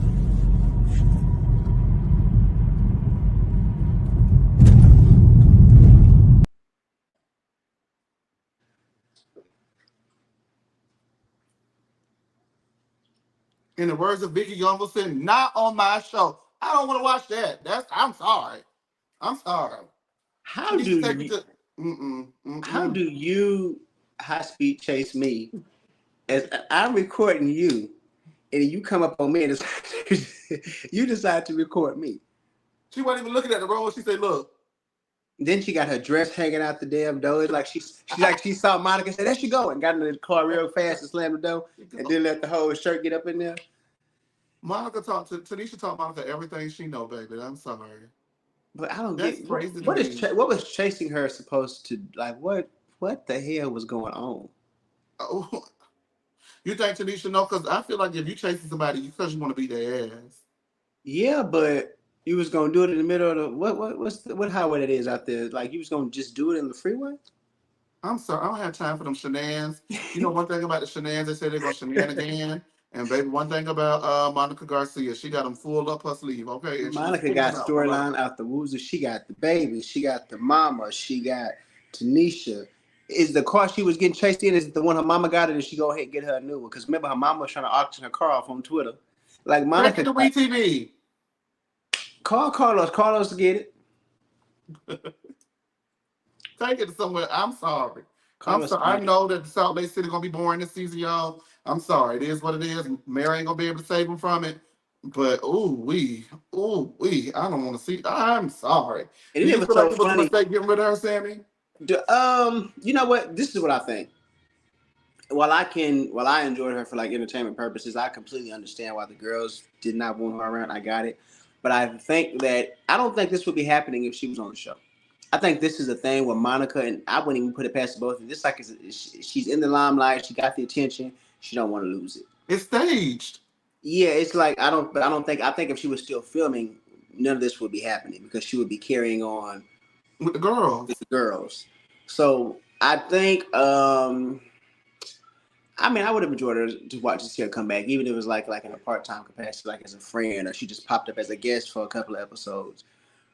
In the words of Vicky Youngleson, not on my show. I don't want to watch that. I'm sorry. I'm sorry. How Tanisha, do take me you, to. how do you high speed chase me as I'm recording you, and you come up on me and you decide to record me? She wasn't even looking at the road. She said, "Look." Then she got her dress hanging out the damn door. It's like she saw Monica and said, "There she go," and got in the car real fast and slammed the door, and then let the whole shirt get up in there. Monica talked to Tanisha taught Monica everything she know, baby. I'm sorry. But I don't That's get crazy to what me. what was chasing her supposed to like? What the hell was going on? Oh, you think Tanisha know? Because I feel like if you chasing somebody, because you want to beat their ass. Yeah, but you was gonna do it in the middle of the what highway it is out there? Like you was gonna just do it in the freeway? I'm sorry, I don't have time for them shenanigans. You know one thing about the shenanigans, they say they're gonna shenanigan. And baby, one thing about Monica Garcia, she got them full up her sleeve, okay? And she was Monica pulling got out. storyline out the woozy. She got the baby. She got the mama. She got Tanisha. Is the car she was getting chased in? Is it the one her mama got, or did she go ahead and get her a new one? Because remember, her mama was trying to auction her car off on Twitter. Like Take it Monica, to WeTV. call Carlos. Carlos to get it. Take it to somewhere. I'm sorry. Carlos I know that the Salt Lake City gonna be boring this season, y'all. I'm sorry. It is what it is. Mary ain't gonna be able to save him from it. But I don't want to see. I'm sorry. And Do it you was feel so like it was a funny. mistake getting rid of her, Sammie? You know what? This is what I think. While I enjoyed her for like entertainment purposes, I completely understand why the girls did not want her around. I got it. But I don't think this would be happening if she was on the show. I think this is a thing where Monica, and I wouldn't even put it past both of them. This like she's in the limelight, she got the attention, she don't want to lose it. It's staged. Yeah, it's like I think if she was still filming, none of this would be happening because she would be carrying on With the girls. with the girls. So I think I would have enjoyed her to see her come back, even if it was like in a part-time capacity, like as a friend, or she just popped up as a guest for a couple of episodes.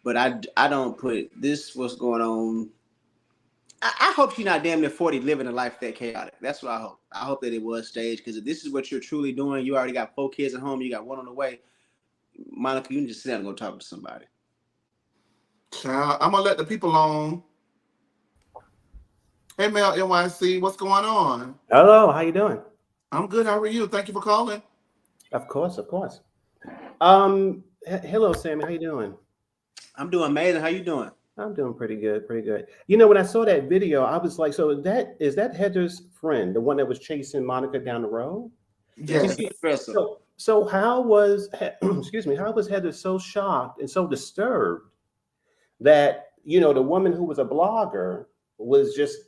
But I don't put this what's going on. I hope she's not damn near 40 living a life that chaotic. That's what I hope. I hope that it was staged, because if this is what you're truly doing, you already got 4 kids at home, you got 1 on the way. Monica, you need to sit down and go talk to somebody. I'm gonna let the people on. Hey, Mel NYC, what's going on? Hello, how you doing? I'm good. How are you? Thank you for calling. Of course. Hello, Sammie. How you doing? I'm doing amazing. How you doing? I'm doing pretty good. You know, when I saw that video, I was like, so is that Heather's friend, the one that was chasing Monica down the road? Yes. So how was how was Heather so shocked and so disturbed that, you know, the woman who was a blogger was just,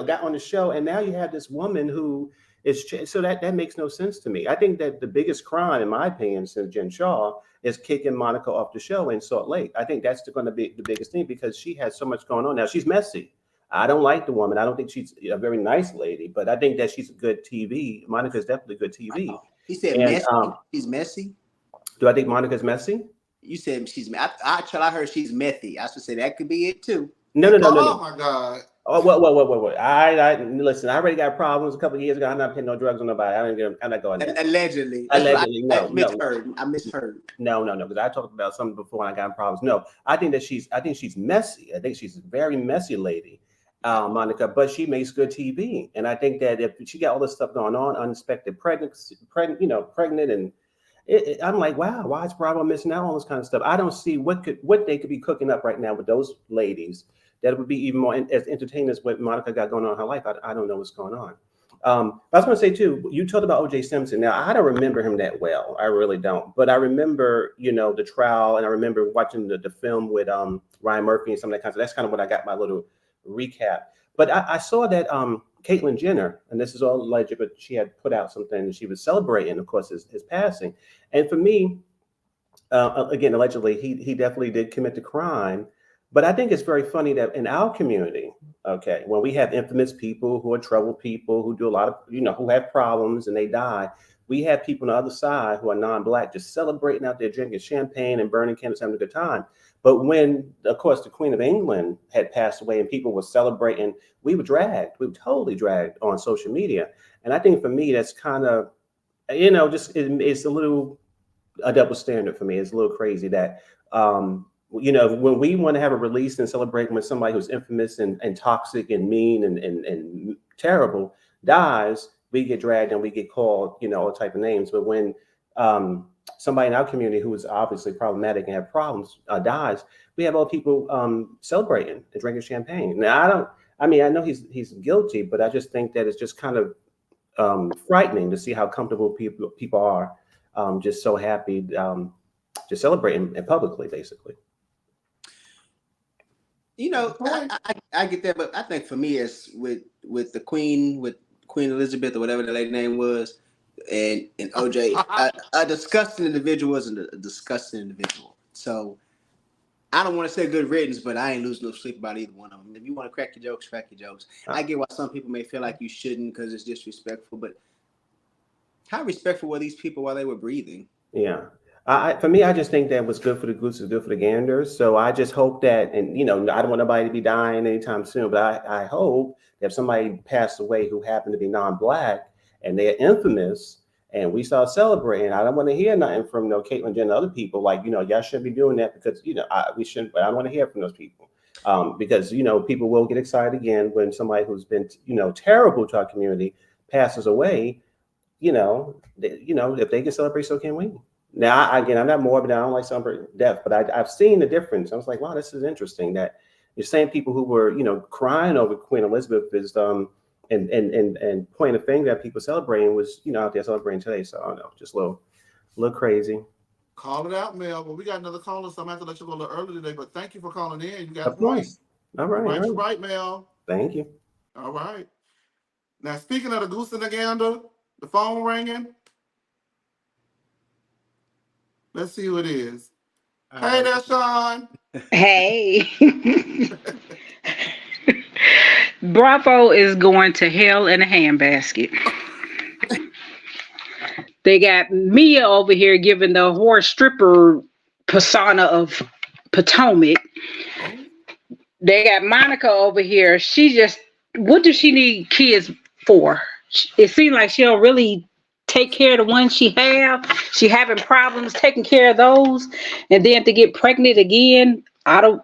got on the show, and now you have this woman who is so that makes no sense to me. I think that the biggest crime, in my opinion, since Jen Shaw is kicking Monica off the show in Salt Lake. I think that's going to be the biggest thing because she has so much going on now. She's messy. I don't like the woman. I don't think she's a very nice lady, but I think that she's good TV. Monica is definitely good TV. He said And, messy. She's messy. Do I think Monica's messy? You said she's. I heard she's methy. I should say that could be it too. No. Oh my God. Oh, what? I listen. I already got problems a couple of years ago. I'm not putting no drugs on nobody. I'm not going there. Allegedly. No. I misheard. No. Because I talked about something before and I got in problems. No, I think she's messy. I think she's a very messy lady, Monica. But she makes good TV, and I think that if she got all this stuff going on, unexpected pregnant, and I'm like, wow, why is Bravo missing out on all this kind of stuff? I don't see what they could be cooking up right now with those ladies that would be even more as entertaining as what Monica got going on in her life. I don't know what's going on. I was going to say too, you talked about O.J. Simpson. Now, I don't remember him that well. I really don't. But I remember, the trial, and I remember watching the film with Ryan Murphy and some of that kind of stuff. That's kind of what I got my little recap. But I saw that Caitlyn Jenner, and this is all alleged, but she had put out something and she was celebrating, of course, his passing. And for me, again, allegedly, he definitely did commit the crime. But I think it's very funny that in our community, okay, when we have infamous people who are troubled people, who do a lot of, who have problems and they die, we have people on the other side who are non-Black just celebrating out there, drinking champagne and burning candles, having a good time. But when, of course, the Queen of England had passed away and people were celebrating, we were totally dragged on social media. And I think for me, that's kind of, it's a little a double standard for me. It's a little crazy that, when we want to have a release and celebrate when somebody who's infamous and toxic and mean and terrible dies, we get dragged and we get called, all type of names. But when somebody in our community who is obviously problematic and have problems dies, we have all people celebrating and drinking champagne. Now, I know he's guilty, but I just think that it's just kind of frightening to see how comfortable people are, just so happy, just celebrating publicly, basically. I get that, but I think for me, it's with Queen Elizabeth or whatever the lady name was, and OJ, a disgusting individual isn't a disgusting individual. So I don't want to say good riddance, but I ain't losing no sleep about either one of them. If you want to crack your jokes, crack your jokes. I get why some people may feel like you shouldn't because it's disrespectful, but how respectful were these people while they were breathing? Yeah. For me, I just think that what's good for the goose is good for the ganders. So I just hope that, and I don't want nobody to be dying anytime soon, but I hope that if somebody passed away who happened to be non-Black and they're infamous and we start celebrating, I don't want to hear nothing from Caitlyn Jenner and other people like, y'all shouldn't be doing that because, we shouldn't, but I don't want to hear from those people. Because, people will get excited again when somebody who's been, terrible to our community passes away, if they can celebrate, so can we. Now, I'm not morbid. I don't like celebrating death, but I've seen the difference. I was like, wow, this is interesting that the same people who were, crying over Queen Elizabeth is, and pointing a finger at people celebrating was, out there celebrating today. So I don't know, just a little crazy. Call it out, Mel. Well, we got another caller, so I'm going to have to let you go a little early today, but thank you for calling in. You got of course. All right. Right, Mel. Thank you. All right. Now, speaking of the goose and the gander, the phone ringing. Let's see who it is. Hey there, Sean. Hey. Bravo is going to hell in a handbasket. They got Mia over here giving the horse stripper persona of Potomac. They got Monica over here. What does she need kids for? It seems like she don't really take care of the ones she have. She having problems taking care of those, and then to get pregnant again. I don't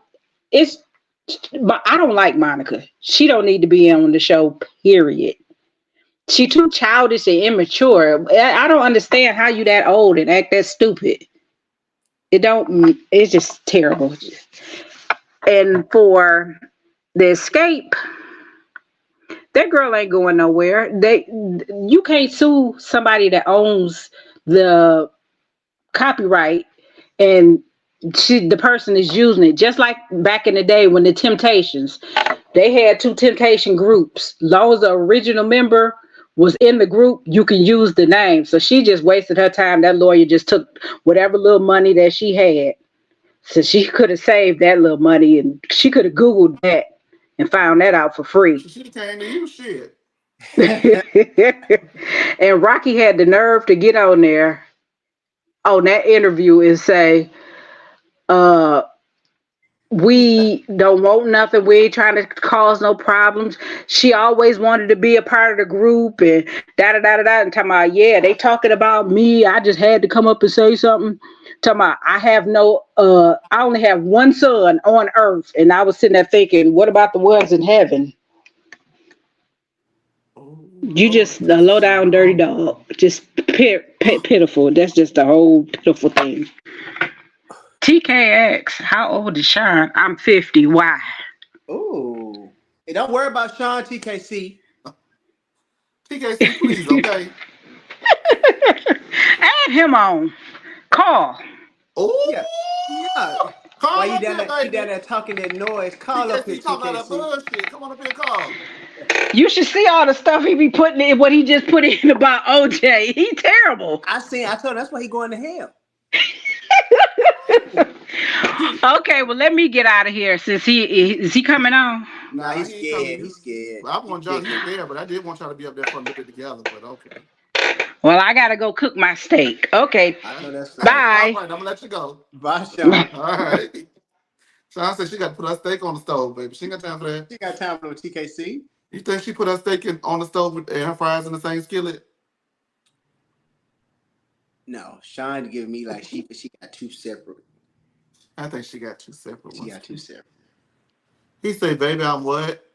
like Monica. She don't need to be on the show, period. She too childish and immature. I don't understand how you that old and act that stupid. It's just terrible. And for the escape, that girl ain't going nowhere. You can't sue somebody that owns the copyright and the person is using it. Just like back in the day when the Temptations, They had two temptation groups. Long as the original member was in the group, you can use the name. So she just wasted her time. That lawyer just took whatever little money that she had. So she could have saved that little money and she could have Googled that and found that out for free. She should have came to you, shit. And Rocky had the nerve to get on there on that interview and say, uh, we don't want nothing. We ain't trying to cause no problems. She always wanted to be a part of the group and da da da da da. And talking about, yeah, they talking about me. I just had to come up and say something. Talking about, I only have one son on earth. And I was sitting there thinking, what about the ones in heaven? Oh You Lord, just a low down dirty dog. Just pitiful. That's just the whole pitiful thing. TKX, how old is Sean? I'm 50. Why? Ooh. Hey, don't worry about Sean TKC. TKC, please, okay. Add him on. Call. Oh, Yeah. Yeah. Why call you up down here, there? You down baby. there talking that noise? Call up here, TKC talking about that TKC. bullshit. Come on up here, call. You should see all the stuff he be putting in, what he just put in about OJ. He terrible. I told him that's why he going to hell. Okay, well let me get out of here since is he coming on? Nah, Nah, he's he ain't coming. scared. He's scared. I He's want y'all. He's picking. there, but I did want y'all to be up there for a little bit together. But okay. Well, I gotta go cook my steak. Okay. I know that's right. All Bye. right, I'm gonna let you go. Bye, Sean. All right. Sean said she got to put her steak on the stove, baby. She ain't got time for that. She got time for TKC. You think she put her steak on the stove with her fries in the same skillet? No, Sean giving me like she got two separate. I think she got two separate She ones got two too. separate. He said, "Baby, I'm what?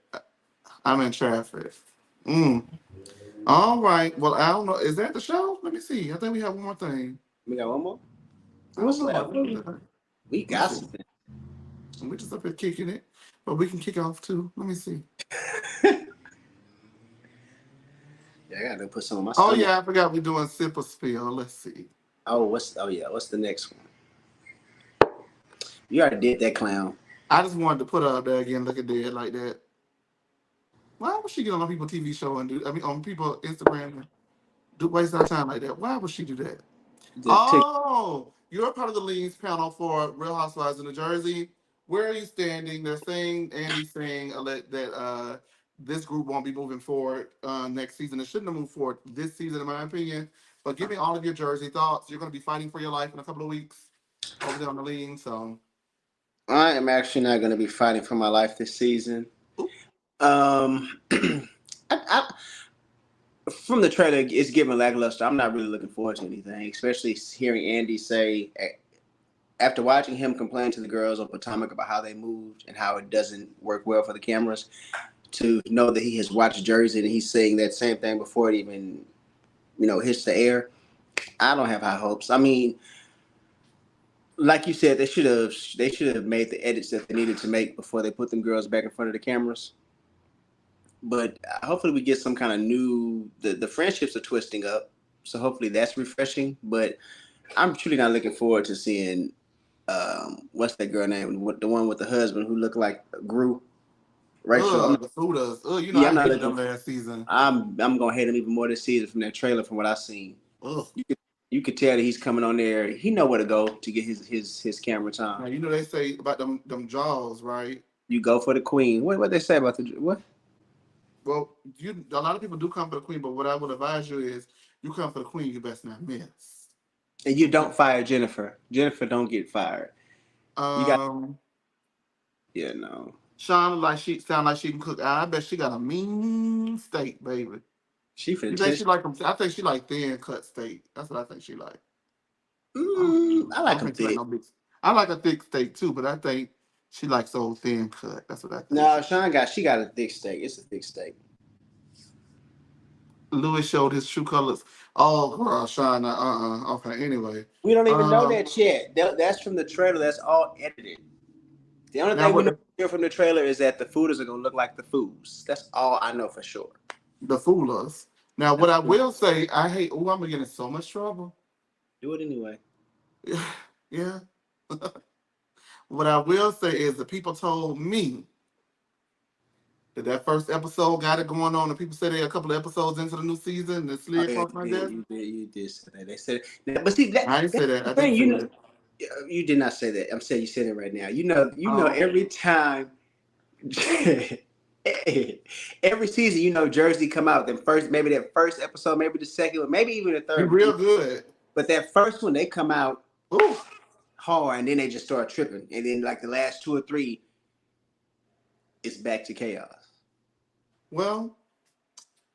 I'm in traffic." All right. Well, I don't know. Is that the show? Let me see. I think we have one more thing. We got one more. I don't What's know. I left? think we got. We Let me got see. something. We just up here kicking it, but we can kick off too. Let me see. Yeah, I gotta put some of my Oh stomach. yeah, I forgot we're doing sip or spill. Let's see. What's the next one? You already did that, clown. I just wanted to put her up there again, looking dead like that. Why would she get on people TV show and do? I mean, on people Instagram and do waste our time like that? Why would she do that? The tick. Oh, you're part of the leads panel for Real Housewives of New Jersey. Where are you standing? They're saying Andy's saying that this group won't be moving forward next season. It shouldn't have moved forward this season, in my opinion. But give me all of your Jersey thoughts. You're going to be fighting for your life in a couple of weeks over there on the lean. So, I am actually not gonna be fighting for my life this season. ooh, I, from the trailer, it's giving lackluster. I'm not really looking forward to anything, especially hearing Andy say, after watching him complain to the girls on Potomac about how they moved and how it doesn't work well for the cameras, to know that he has watched Jersey and he's saying that same thing before it even, hits the air. I don't have high hopes. I mean, like you said, they should have made the edits that they needed to make before they put them girls back in front of the cameras. But hopefully we get some kind of new. The friendships are twisting up, so hopefully that's refreshing. But I'm truly not looking forward to seeing what's that girl name? The one with the husband who looked like Gru. Rachel. the Fudas. You know Yeah, I'm I not hated them looking. last season. I'm gonna hate him even more this season from that trailer from what I've seen. Ugh. You could tell that he's coming on there. He know where to go to get his camera time. Now you know they say about them jaws, right? You go for the queen. What they say about the what? Well, a lot of people do come for the queen, but what I would advise you is you come for the queen, you best not miss. And you don't fire Jennifer. Jennifer don't get fired. You got no. Sean sound like she can cook. I bet she got a mean steak, baby. She You finna think test. she like them? I think she like thin cut steak. That's what I think she like. I I like don't them think she like thick. no big. I like a thick steak too, but I think she likes old thin cut. That's what I think. No, she got a thick steak. It's a thick steak. Louis showed his true colors. Oh, girl, Sean. Okay. Anyway. We don't even know that yet. That's from the trailer. That's all edited. The only Now thing we what? know from the trailer is that the fooders are gonna look like the foods. That's all I know for sure. The fool us. Now, what I will say, I hate. Oh, I'm gonna get in so much trouble. Do it anyway. Yeah. What I will say is the people told me that first episode got it going on, and people say they're a couple of episodes into the new season, and it Oh slid yeah, across my desk? you did say that. They said it. But see, I didn't say that's that. the I thing. didn't say that. You did not say that. I'm saying you said it right now. You know, Oh. every time, every season, Jersey come out. Maybe that first episode, maybe the second one, maybe even the Be third. real good. But that first one, they come out Ooh. hard, and then they just start tripping, and then like the last two or three, it's back to chaos. Well,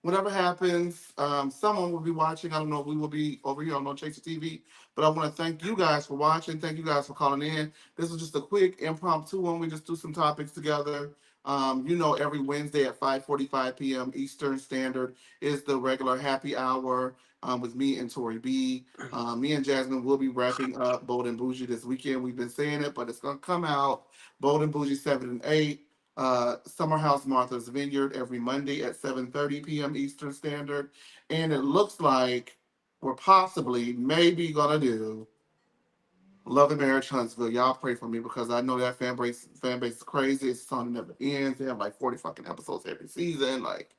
whatever happens, someone will be watching. I don't know if we will be over here on No Chaser TV, but I want to thank you guys for watching. Thank you guys for calling in. This was just a quick impromptu one. We just do some topics together. Every Wednesday at 5:45 p.m. Eastern Standard is the regular happy hour with me and Tori B. Me and Jasmine will be wrapping up Bold and Bougie this weekend. We've been saying it, but it's going to come out. Bold and Bougie 7 and 8. Summer House Martha's Vineyard every Monday at 7:30 p.m. Eastern Standard. And it looks like we're possibly, maybe gonna do Love and Marriage Huntsville. Y'all pray for me because I know that fan base is crazy. It's something that never ends. They have like 40 fucking episodes every season. Like,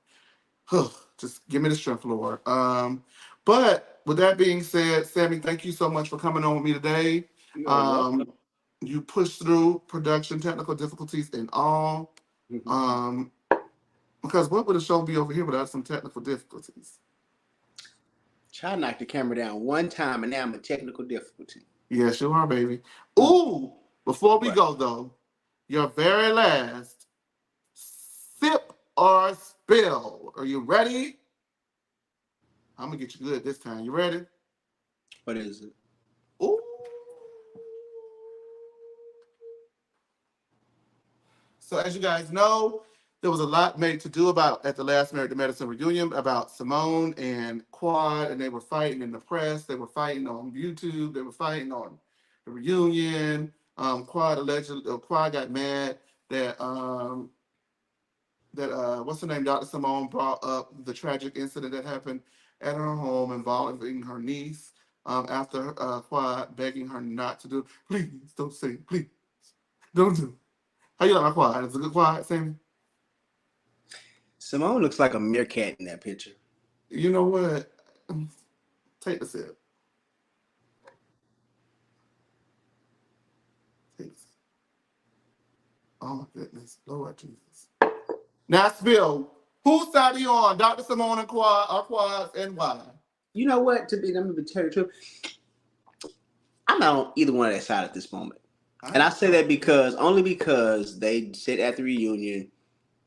just give me the strength, Lord. But with that being said, Sammie, thank you so much for coming on with me today. You are welcome. You pushed through production technical difficulties and all. Because what would the show be over here without some technical difficulties? Try to knock the camera down one time, and now I'm a technical difficulty. Yes, you are, baby. Ooh, before we What? go though, your very last sip or spill. Are you ready? I'm gonna get you good this time. You ready? What is it? Ooh. So as you guys know, there was a lot made to do about at the last Married to Medicine reunion about Simone and Quad, and they were fighting in the press. They were fighting on YouTube. They were fighting on the reunion. Quad got mad that what's her name, Dr. Simone brought up the tragic incident that happened at her home involving her niece. After Quad begging her not to do it. Please don't say it. Please don't do it. How you like my Quad? Is it a good Quad, Sammie? Simone looks like a meerkat in that picture. You know what? Take the sip. Take the sip. Oh my goodness. Lord Jesus. Now spill. Whose side are you on? Dr. Simone and Quad, or Quads, and why? You know what? I'm gonna tell you the truth. I'm not on either one of that side at this moment. And I say that only because they said at the reunion,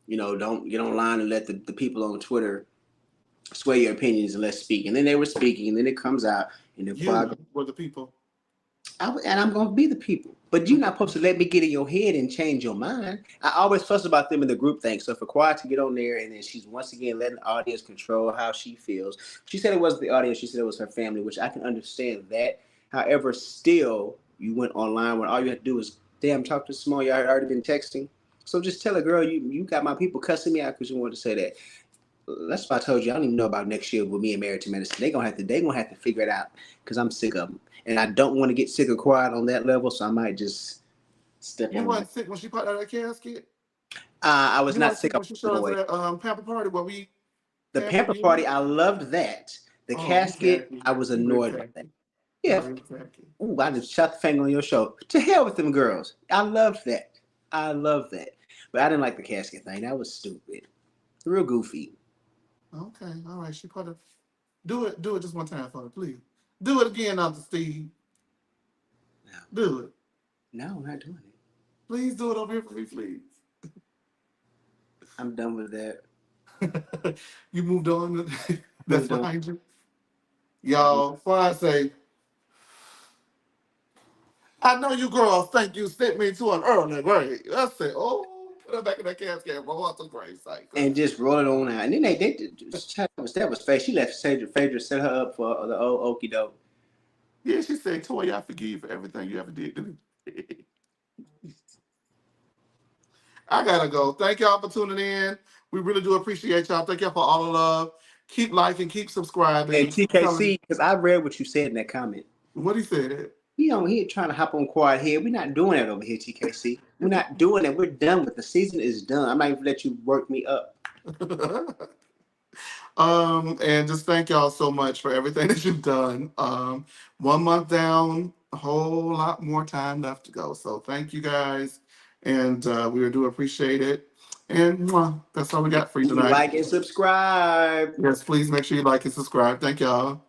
don't get online and let the people on Twitter sway your opinions and let's speak. And then they were speaking, and then it comes out, and then You were the people. and I'm going to be the people. But you're not supposed to let me get in your head and change your mind. I always fuss about them in the group thing. So for Quad to get on there and then she's once again letting the audience control how she feels. She said it wasn't the audience. She said it was her family, which I can understand that. However, still, you went online when all you had to do was, damn, talk to Simone. You had already been texting. So just tell a girl, you got my people cussing me out because you wanted to say that. That's what I told you. I don't even know about next year with me and Married to Medicine. They're gonna have to figure it out because I'm sick of them, and I don't want to get sick of Quiet on that level. So I might just step on. You wasn't sick when she popped out of that casket? I was You not weren't sick sick of when she all showed the us way. that pamper party where we The pampered pamper you? party, I loved that. The casket, I was annoyed by that. Yeah. Ooh, I just shot the finger on your show. To hell with them girls. I loved that. But I didn't like the casket thing. That was stupid. Real goofy. Okay, all right. She put a do it just one time for her, please. Do it again, Uncle Steve. No. Do it. No, I'm not doing it. Please do it over here for me, please. I'm done with that. You moved on. That's Moved on. behind you. Y'all, Fine say, I know you girls think you sent me to an early grave. I said, oh, put her back in that casket and roll out the grave site. And just roll it on out. And then that was fake. She left Phaedra set her up for the old okie doke. Yeah, she said, Toy, I forgive you for everything you ever did to me. I gotta go. Thank y'all for tuning in. We really do appreciate y'all. Thank y'all for all the love. Keep liking, keep subscribing. And TKC, because I read what you said in that comment. What he said? he trying to hop on quad here. We're not doing that over here, TKC. We're not doing it. We're done with the season. Is done. I'm not even let you work me up. And just thank y'all so much for everything that you've done. 1 month down, a whole lot more time left to go. So thank you guys, and we do appreciate it. And that's all we got for you tonight. Like and subscribe. Yes, please make sure you like and subscribe. Thank y'all.